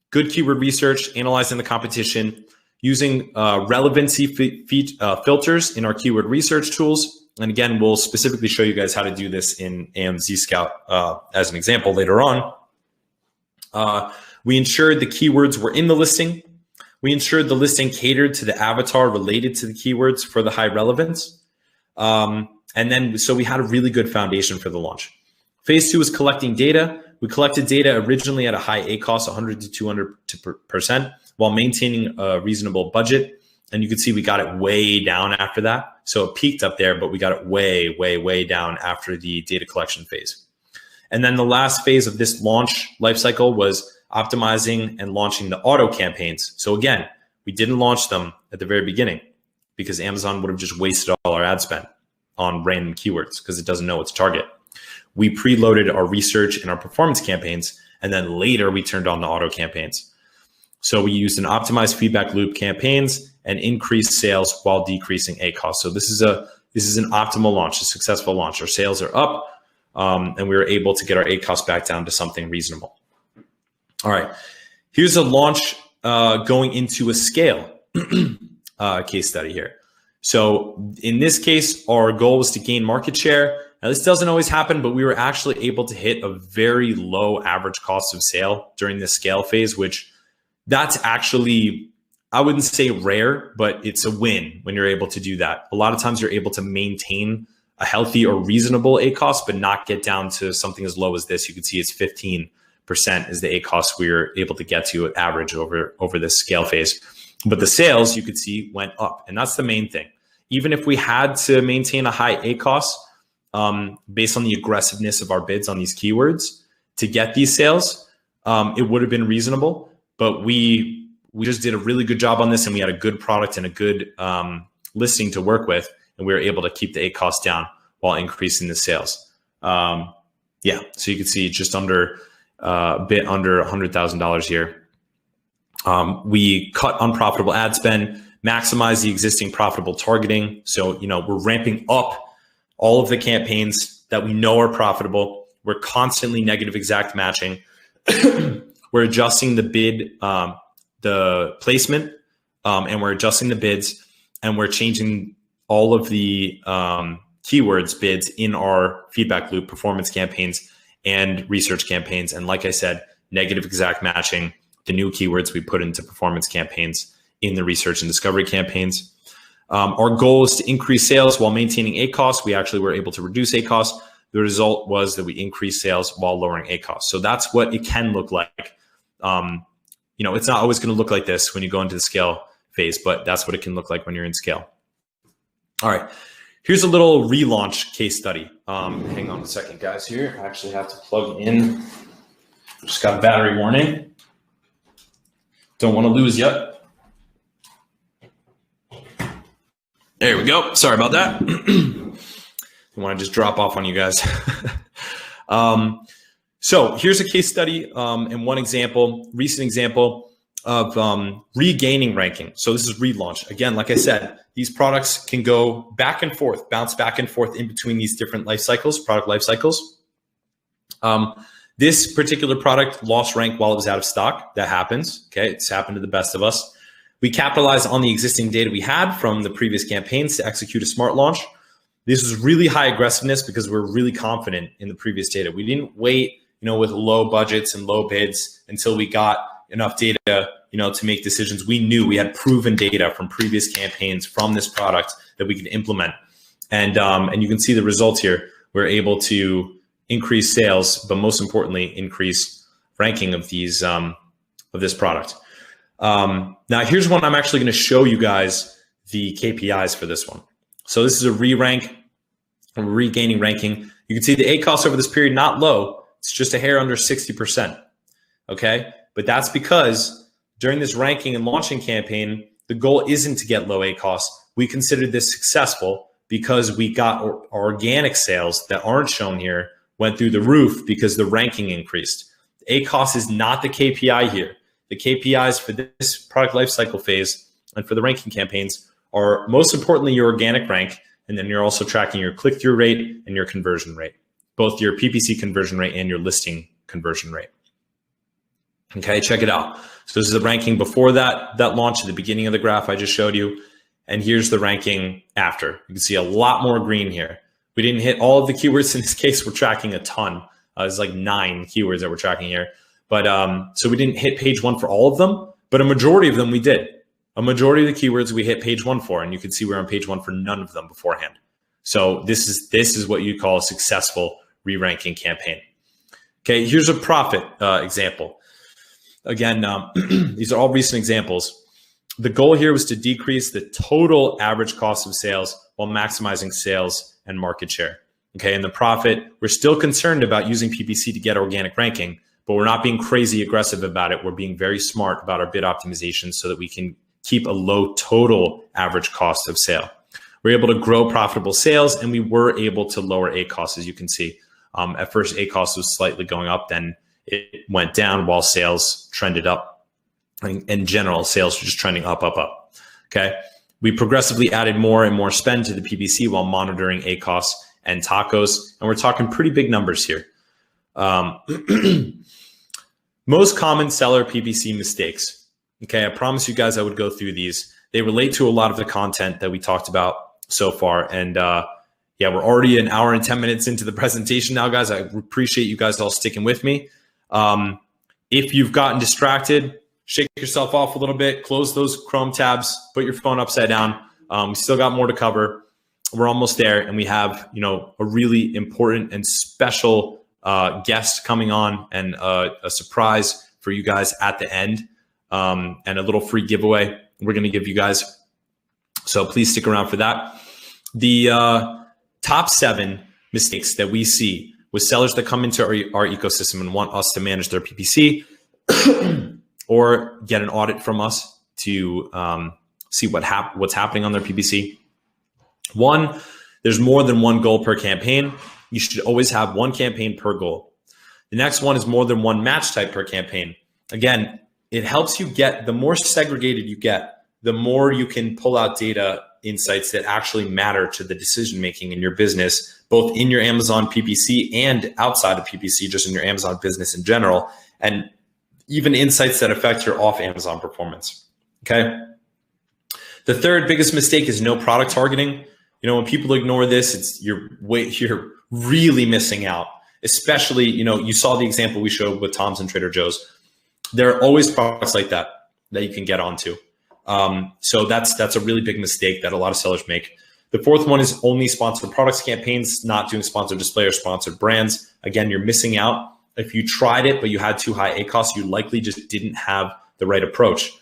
good keyword research, analyzing the competition, using relevancy filters in our keyword research tools. And again, we'll specifically show you guys how to do this in AMZScout as an example later on. We ensured the keywords were in the listing. We ensured the listing catered to the avatar related to the keywords for the high relevance. And then, so we had a really good foundation for the launch. Phase two was collecting data. We collected data originally at a high ACOS, 100 to 200%, while maintaining a reasonable budget. And you can see we got it way down after that. So it peaked up there, but we got it way, way, way down after the data collection phase. And then the last phase of this launch lifecycle was optimizing and launching the auto campaigns. So again, we didn't launch them at the very beginning because Amazon would have just wasted all our ad spend on random keywords because it doesn't know its target. We preloaded our research and our performance campaigns, and then later we turned on the auto campaigns. So we used an optimized feedback loop campaigns and increased sales while decreasing ACOS. So this is an optimal launch, a successful launch. Our sales are up, and we were able to get our ACOS back down to something reasonable. All right, here's a launch going into a scale case study here. So in this case, our goal was to gain market share. Now this doesn't always happen, but we were actually able to hit a very low average cost of sale during the scale phase, which that's actually, I wouldn't say rare, but it's a win when you're able to do that. A lot of times you're able to maintain a healthy or reasonable ACOS, but not get down to something as low as this. You can see it's 15% is the ACOS we were able to get to at average over this scale phase. But the sales, you could see, went up. And that's the main thing. Even if we had to maintain a high ACOS based on the aggressiveness of our bids on these keywords to get these sales, it would have been reasonable. But we just did a really good job on this, and we had a good product and a good listing to work with, and we were able to keep the ACOS down while increasing the sales. Yeah, so you can see just under a bit under $100,000 here. We cut unprofitable ad spend, maximize the existing profitable targeting. So, we're ramping up all of the campaigns that we know are profitable. We're constantly negative exact matching. We're adjusting the bid, the placement, and we're adjusting the bids, and we're changing all of the keywords bids in our feedback loop performance campaigns and research campaigns. And like I said, negative exact matching the new keywords we put into performance campaigns in the research and discovery campaigns. Our goal is to increase sales while maintaining ACOS. We actually were able to reduce ACOS. The result was that we increased sales while lowering ACOS. So that's what it can look like. It's not always going to look like this when you go into the scale phase, but that's what it can look like when you're in scale. All right, Here's a little relaunch case study. Hang on a second, guys. Here, I actually have to plug in. Just got a battery warning. Don't want to lose yet. There we go. Sorry about that. I want to just drop off on you guys. So here's a case study and one example, recent example of regaining ranking. So this is relaunch. Again, like I said, these products can go back and forth, bounce back and forth in between these different life cycles, product life cycles. This particular product lost rank while it was out of stock. That happens. Okay, it's happened to the best of us. We capitalized on the existing data we had from the previous campaigns to execute a smart launch. This was really high aggressiveness because we're really confident in the previous data. We didn't wait, with low budgets and low bids until we got enough data, to make decisions. We knew we had proven data from previous campaigns from this product that we could implement. And you can see the results here. We're able to increase sales, but most importantly, increase ranking of these of this product. Now, here's one I'm actually going to show you guys the KPIs for this one. So this is a re-rank, regaining ranking. You can see the ACOS over this period, not low. It's just a hair under 60%. Okay, but that's because during this ranking and launching campaign, the goal isn't to get low ACOS. We considered this successful because we got organic sales that aren't shown here, went through the roof because the ranking increased. ACOS is not the KPI here. The KPIs for this product lifecycle phase and for the ranking campaigns are most importantly your organic rank, and then you're also tracking your click-through rate and your conversion rate, both your PPC conversion rate and your listing conversion rate. Okay, check it out. So this is the ranking before that launch at the beginning of the graph I just showed you, and here's the ranking after. You can see a lot more green here. We didn't hit all of the keywords in this case. We're tracking a ton. It's like 9 keywords that we're tracking here. But so we didn't hit page 1 for all of them, but a majority of them we did. A majority of the keywords we hit page 1 for, and you can see we're on page 1 for none of them beforehand. So this is what you call a successful re-ranking campaign. Okay, here's a profit example. Again, these are all recent examples. The goal here was to decrease the total average cost of sales while maximizing sales and market share. Okay, and the profit, we're still concerned about using PPC to get organic ranking, but we're not being crazy aggressive about it. We're being very smart about our bid optimization so that we can keep a low total average cost of sale. We're able to grow profitable sales, and we were able to lower ACOS, as you can see. At first, ACOS was slightly going up, then it went down while sales trended up. In general, sales were just trending up. Okay, we progressively added more and more spend to the PPC while monitoring ACOS and TACOS, and we're talking pretty big numbers here. Most common seller PPC mistakes. Okay, I promise you guys I would go through these. They relate to a lot of the content that we talked about so far. And yeah, we're already an hour and 10 minutes into the presentation now, guys. I appreciate you guys all sticking with me. If you've gotten distracted, shake yourself off a little bit, close those Chrome tabs, put your phone upside down. We still got more to cover. We're almost there, and we have, a really important and special guest coming on, and a surprise for you guys at the end, and a little free giveaway we're going to give you guys. So please stick around for that. The top 7 mistakes that we see with sellers that come into our ecosystem and want us to manage their PPC or get an audit from us to see what's happening on their PPC. 1, there's more than one goal per campaign. You should always have one campaign per goal. The next one is more than one match type per campaign. Again, it helps you get, the more segregated you get, the more you can pull out data insights that actually matter to the decision-making in your business, both in your Amazon PPC and outside of PPC, just in your Amazon business in general, and even insights that affect your off Amazon performance. Okay. The third biggest mistake is no product targeting. When people ignore this, you're really missing out. Especially, you saw the example we showed with Tom's and Trader Joe's. There are always products like that you can get onto. So that's a really big mistake that a lot of sellers make. The fourth one is only sponsored products campaigns, not doing sponsored display or sponsored brands. Again, you're missing out. If you tried it, but you had too high ACOS, you likely just didn't have the right approach.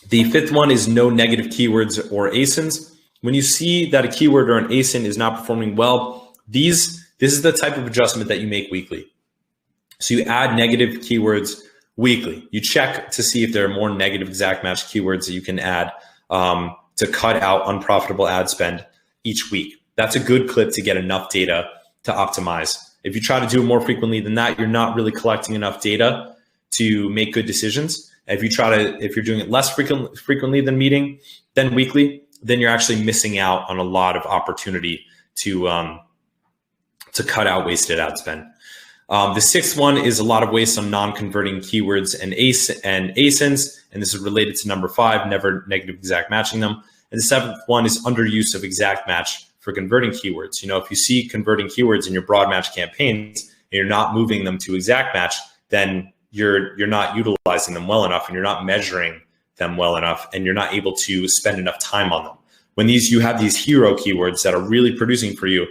The fifth one is no negative keywords or ASINs. when you see that a keyword or an ASIN is not performing well, this is the type of adjustment that you make weekly. So you add negative keywords weekly. You check to see if there are more negative exact match keywords that you can add to cut out unprofitable ad spend each week. That's a good clip to get enough data to optimize. If you try to do it more frequently than that, you're not really collecting enough data to make good decisions. If you're doing it less frequently than weekly, then you're actually missing out on a lot of opportunity to cut out wasted ad spend. The sixth one is a lot of waste on non-converting keywords and ASINs, and this is related to number 5, never negative exact matching them. And the seventh one is underuse of exact match for converting keywords. If you see converting keywords in your broad match campaigns and you're not moving them to exact match, then you're not utilizing them well enough, and you're not measuring them well enough, and you're not able to spend enough time on them. When you have these hero keywords that are really producing for you,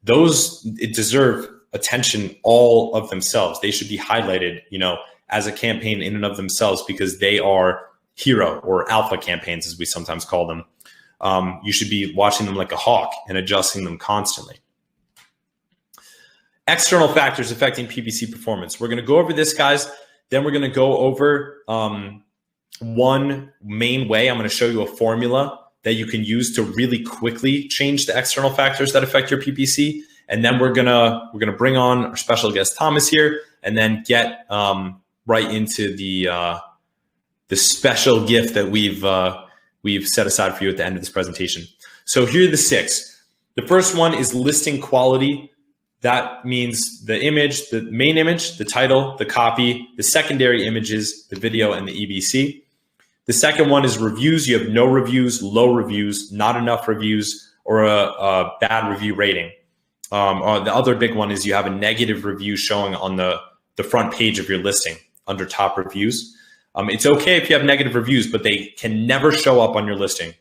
it deserve attention all of themselves. They should be highlighted, as a campaign in and of themselves, because they are hero or alpha campaigns, as we sometimes call them. You should be watching them like a hawk and adjusting them constantly. External factors affecting PPC performance. We're going to go over this, guys. Then we're going to go over one main way. I'm going to show you a formula that you can use to really quickly change the external factors that affect your PPC. And then we're gonna bring on our special guest Thomas here, and then get right into the special gift that we've set aside for you at the end of this presentation. So here are the 6. The first one is listing quality. That means the image, the main image, the title, the copy, the secondary images, the video, and the EBC. The second one is reviews. You have no reviews, low reviews, not enough reviews, or a bad review rating. The other big one is you have a negative review showing on the front page of your listing under top reviews. It's okay if you have negative reviews, but they can never show up on your listing.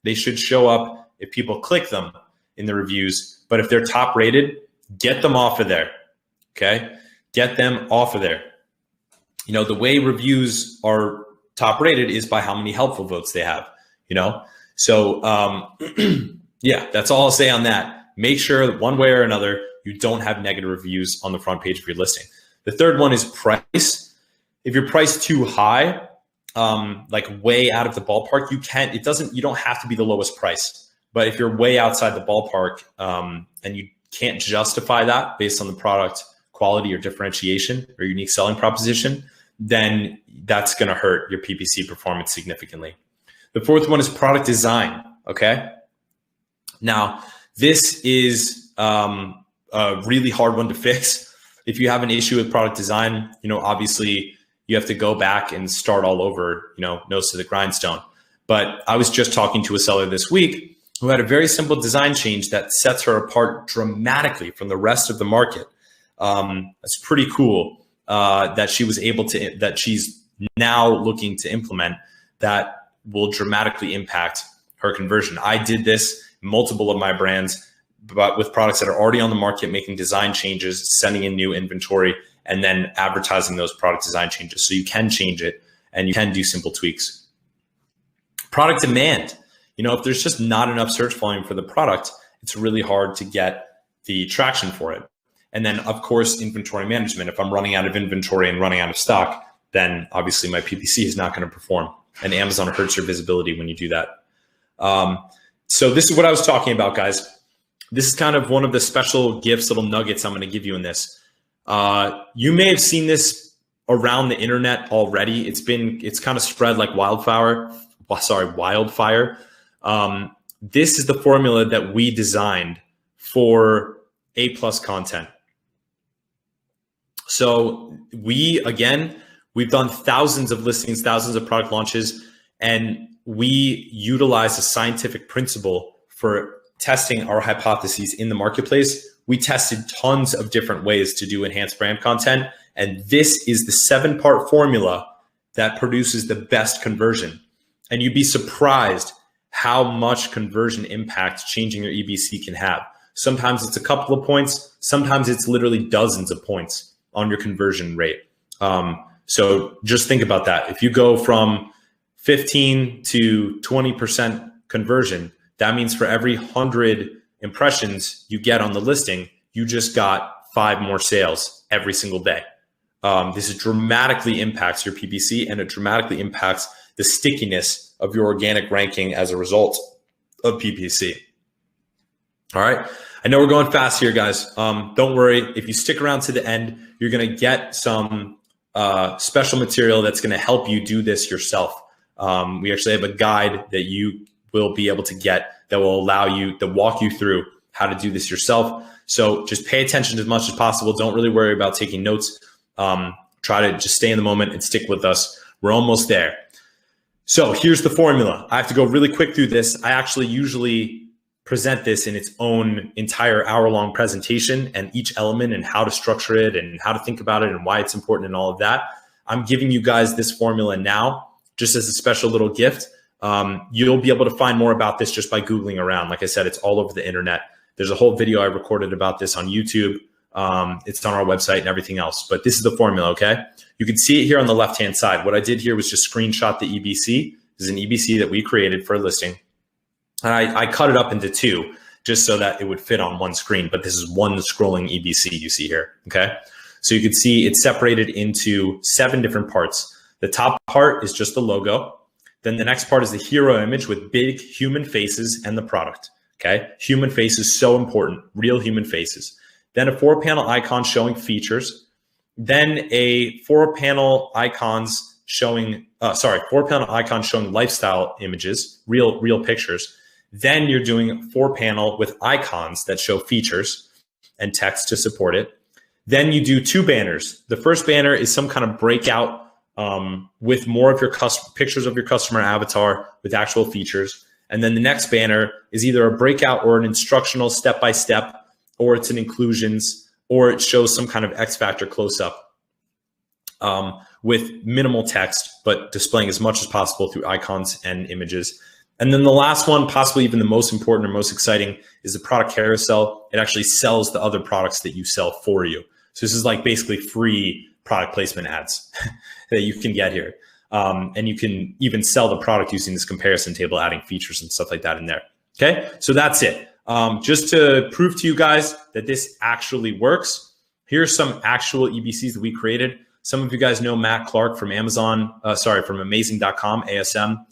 They should show up if people click them in the reviews, but if they're top rated, get them off of there, okay? Get them off of there. The way reviews are top rated is by how many helpful votes they have, So yeah, that's all I'll say on that. Make sure that one way or another, you don't have negative reviews on the front page of your listing. The third one is price. If you're priced too high, like way out of the ballpark, you don't have to be the lowest price. But if you're way outside the ballpark and you can't justify that based on the product quality or differentiation or unique selling proposition, then that's going to hurt your PPC performance significantly. The fourth one is product design. Okay. Now, this is a really hard one to fix. If you have an issue with product design, obviously you have to go back and start all over, nose to the grindstone. But I was just talking to a seller this week who had a very simple design change that sets her apart dramatically from the rest of the market. It's pretty cool that she's now looking to implement that will dramatically impact her conversion. I did this multiple of my brands, but with products that are already on the market, making design changes, sending in new inventory, and then advertising those product design changes. So you can change it and you can do simple tweaks. Product demand. If there's just not enough search volume for the product, it's really hard to get the traction for it. And then of course, inventory management. If I'm running out of inventory and running out of stock, then obviously my PPC is not going to perform. And Amazon hurts your visibility when you do that. So this is what I was talking about, guys. This is kind of one of the special gifts, little nuggets I'm going to give you in this. You may have seen this around the internet already. It's kind of spread like wildfire. This is the formula that we designed for A+ content. So we've done thousands of listings, thousands of product launches, and we utilize a scientific principle for testing our hypotheses in the marketplace. We tested tons of different ways to do enhanced brand content. And this is the 7-part formula that produces the best conversion. And you'd be surprised how much conversion impact changing your EBC can have. Sometimes it's a couple of points. Sometimes it's literally dozens of points on your conversion rate. So just think about that. If you go from 15 to 20% conversion, that means for every 100 impressions you get on the listing, you just got 5 more sales every single day. This dramatically impacts your PPC, and it dramatically impacts the stickiness of your organic ranking as a result of PPC. All right. I know we're going fast here, guys. Don't worry. If you stick around to the end, you're going to get some special material that's going to help you do this yourself. We actually have a guide that you will be able to get that will allow you to walk you through how to do this yourself. So just pay attention as much as possible. Don't really worry about taking notes. Try to just stay in the moment and stick with us. We're almost there. So here's the formula. I have to go really quick through this. I actually usually present this in its own entire hour-long presentation, and each element and how to structure it and how to think about it and why it's important and all of that. I'm giving you guys this formula now just as a special little gift. You'll be able to find more about this just by Googling around. Like I said, it's all over the internet. There's a whole video I recorded about this on YouTube. It's on our website and everything else, but this is the formula, okay? You can see it here on the left-hand side. What I did here was just screenshot the EBC. This is an EBC that we created for a listing. And I cut it up into 2 just so that it would fit on one screen, but this is one scrolling EBC you see here, okay? So you can see it's separated into 7 different parts. The top part is just the logo. Then the next part is the hero image with big human faces and the product, okay? Human face is so important, real human faces. Then a 4-panel icon showing features. Then a 4-panel icons showing, 4-panel icon showing lifestyle images, real pictures. Then you're doing 4-panel with icons that show features and text to support it. Then you do 2 banners. The first banner is some kind of breakout with more of your pictures of your customer avatar with actual features. And then the next banner is either a breakout or an instructional step-by-step, or it's an inclusions, or it shows some kind of X factor close-up with minimal text, but displaying as much as possible through icons and images. And then the last one, possibly even the most important or most exciting, is the product carousel. It actually sells the other products that you sell for you. So this is like basically free product placement ads that you can get here. And you can even sell the product using this comparison table, adding features and stuff like that in there. Okay, so that's it. Just to prove to you guys that this actually works, here's some actual EBCs that we created. Some of you guys know Matt Clark from from amazing.com, ASM.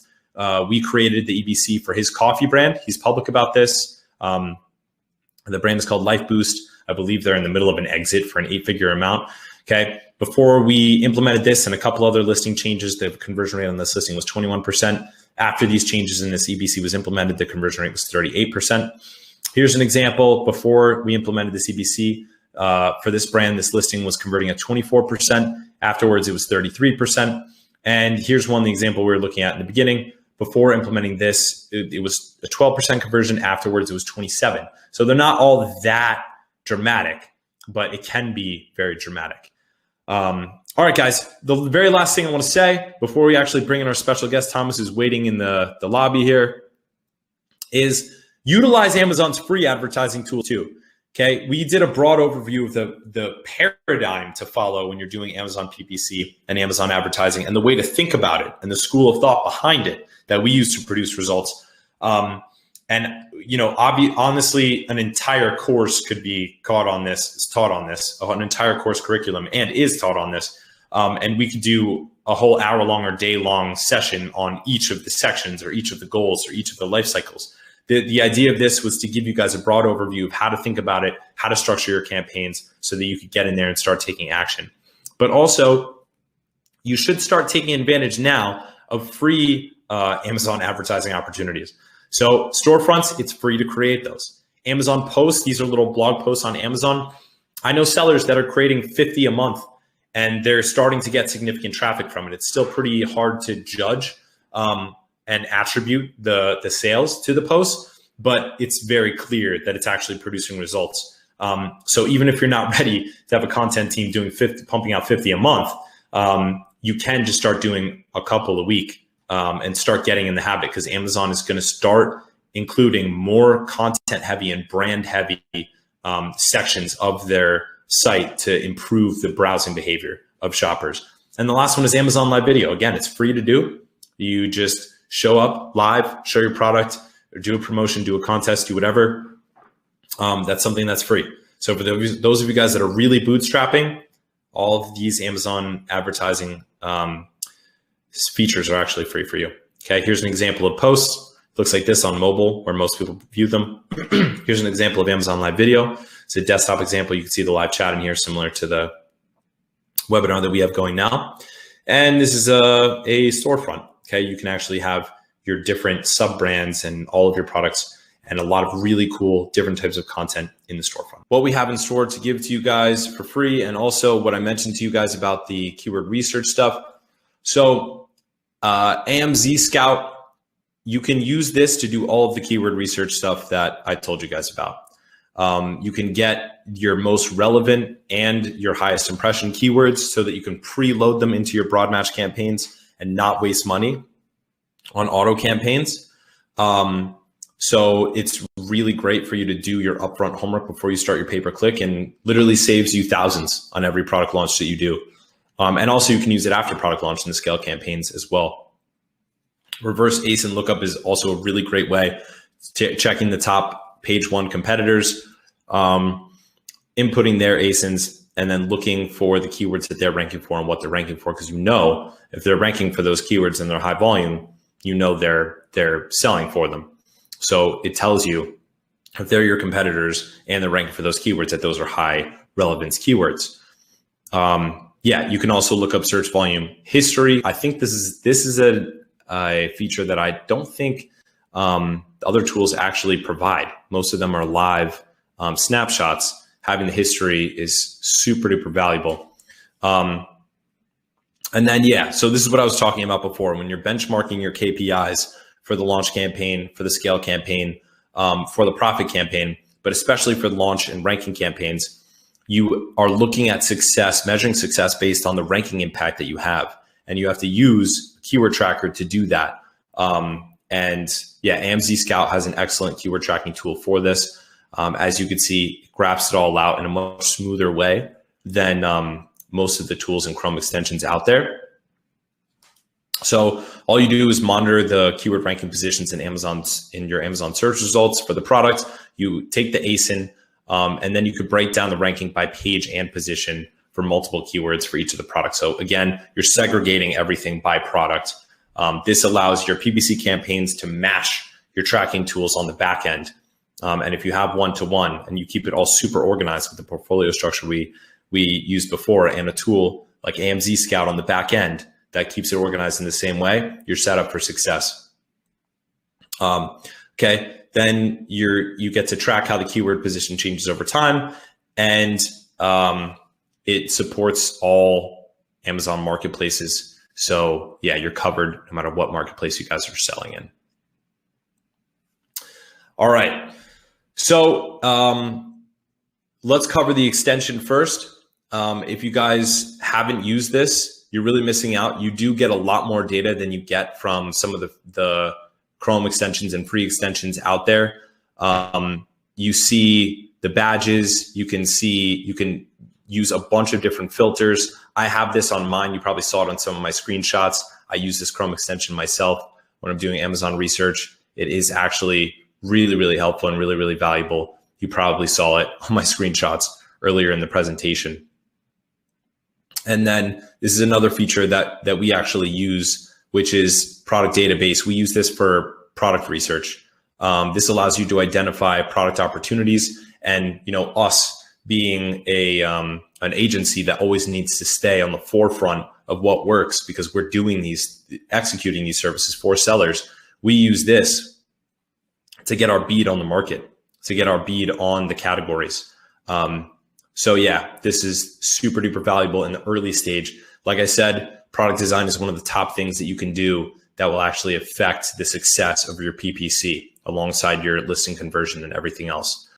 We created the EBC for his coffee brand. He's public about this. The brand is called Life Boost. I believe they're in the middle of an exit for an 8-figure amount. Okay. Before we implemented this and a couple other listing changes, the conversion rate on this listing was 21%. After these changes in this EBC was implemented, the conversion rate was 38%. Here's an example. Before we implemented this EBC for this brand, this listing was converting at 24%. Afterwards, it was 33%. And here's the example we were looking at in the beginning. Before implementing this, it was a 12% conversion. Afterwards, it was 27%. So they're not all that dramatic, but it can be very dramatic. All right, guys, the very last thing I want to say before we actually bring in our special guest, Thomas is waiting in the lobby here, is utilize Amazon's free advertising tool too. Okay, we did a broad overview of the paradigm to follow when you're doing Amazon PPC and Amazon advertising and the way to think about it and the school of thought behind it that we use to produce results. And honestly, an entire course could be taught on this, an entire course curriculum and is taught on this. And we could do a whole hour-long or day-long session on each of the sections or each of the goals or each of the life cycles. The idea of this was to give you guys a broad overview of how to think about it, how to structure your campaigns so that you could get in there and start taking action. But also, you should start taking advantage now of free Amazon advertising opportunities. So storefronts, it's free to create those. Amazon posts, these are little blog posts on Amazon. I know sellers that are creating 50 a month and they're starting to get significant traffic from it. It's still pretty hard to judge and attribute the sales to the posts, but it's very clear that it's actually producing results. So even if you're not ready to have a content team doing pumping out 50 a month, you can just start doing a couple a week and start getting in the habit, because Amazon is going to start including more content heavy and brand heavy sections of their site to improve the browsing behavior of shoppers. And the last one is Amazon Live Video. Again, it's free to do. You just show up live, show your product, or do a promotion, do a contest, do whatever. That's something that's free. So for those of you guys that are really bootstrapping, all of these Amazon advertising features are actually free for you. Okay, here's an example of posts. Looks like this on mobile, where most people view them. Here's an example of Amazon Live Video. It's a desktop example. You can see the live chat in here, similar to the webinar that we have going now. And this is a storefront. Okay, you can actually have your different sub brands and all of your products and a lot of really cool different types of content in the storefront. What we have in store to give to you guys for free, and also what I mentioned to you guys about the keyword research stuff. So AMZScout, you can use this to do all of the keyword research stuff that I told you guys about. You can get your most relevant and your highest impression keywords so that you can preload them into your broad match campaigns and not waste money on auto campaigns. So it's really great for you to do your upfront homework before you start your pay-per-click, and literally saves you thousands on every product launch that you do. And also you can use it after product launch in the scale campaigns as well. Reverse ASIN lookup is also a really great way to checking the top page one competitors, inputting their ASINs, and then looking for the keywords that they're ranking for and what they're ranking for. Because if they're ranking for those keywords and they're high volume, they're selling for them. So it tells you if they're your competitors and they're ranking for those keywords, that those are high relevance keywords. You can also look up search volume history. I think this is a feature that I don't think other tools actually provide. Most of them are live snapshots. Having the history is super duper valuable. So this is what I was talking about before. When you're benchmarking your KPIs for the launch campaign, for the scale campaign, for the profit campaign, but especially for the launch and ranking campaigns, you are looking at success, measuring success based on the ranking impact that you have. And you have to use keyword tracker to do that. AMZScout has an excellent keyword tracking tool for this. As you can see, it graphs it all out in a much smoother way than most of the tools and Chrome extensions out there. So all you do is monitor the keyword ranking positions in your Amazon search results for the product. You take the ASIN, and then you could break down the ranking by page and position for multiple keywords for each of the products. So again, you're segregating everything by product. This allows your PPC campaigns to match your tracking tools on the back end. And if you have one-to-one and you keep it all super organized with the portfolio structure we used before, and a tool like AMZScout on the back end that keeps it organized in the same way, you're set up for success. Then you get to track how the keyword position changes over time, and it supports all Amazon marketplaces. So you're covered no matter what marketplace you guys are selling in. All right. So let's cover the extension first. If you guys haven't used this, you're really missing out. You do get a lot more data than you get from some of the Chrome extensions and free extensions out there. You see the badges. You can use a bunch of different filters. I have this on mine. You probably saw it on some of my screenshots. I use this Chrome extension myself when I'm doing Amazon research. It is actually really, really helpful and really, really valuable. You probably saw it on my screenshots earlier in the presentation. And then this is another feature that we actually use, which is product database. We use this for product research. This allows you to identify product opportunities, and us being an agency that always needs to stay on the forefront of what works, because we're executing these services for sellers. We use this to get our bead on the market, to get our bead on the categories. This is super duper valuable in the early stage. Like I said, product design is one of the top things that you can do that will actually affect the success of your PPC alongside your listing conversion and everything else.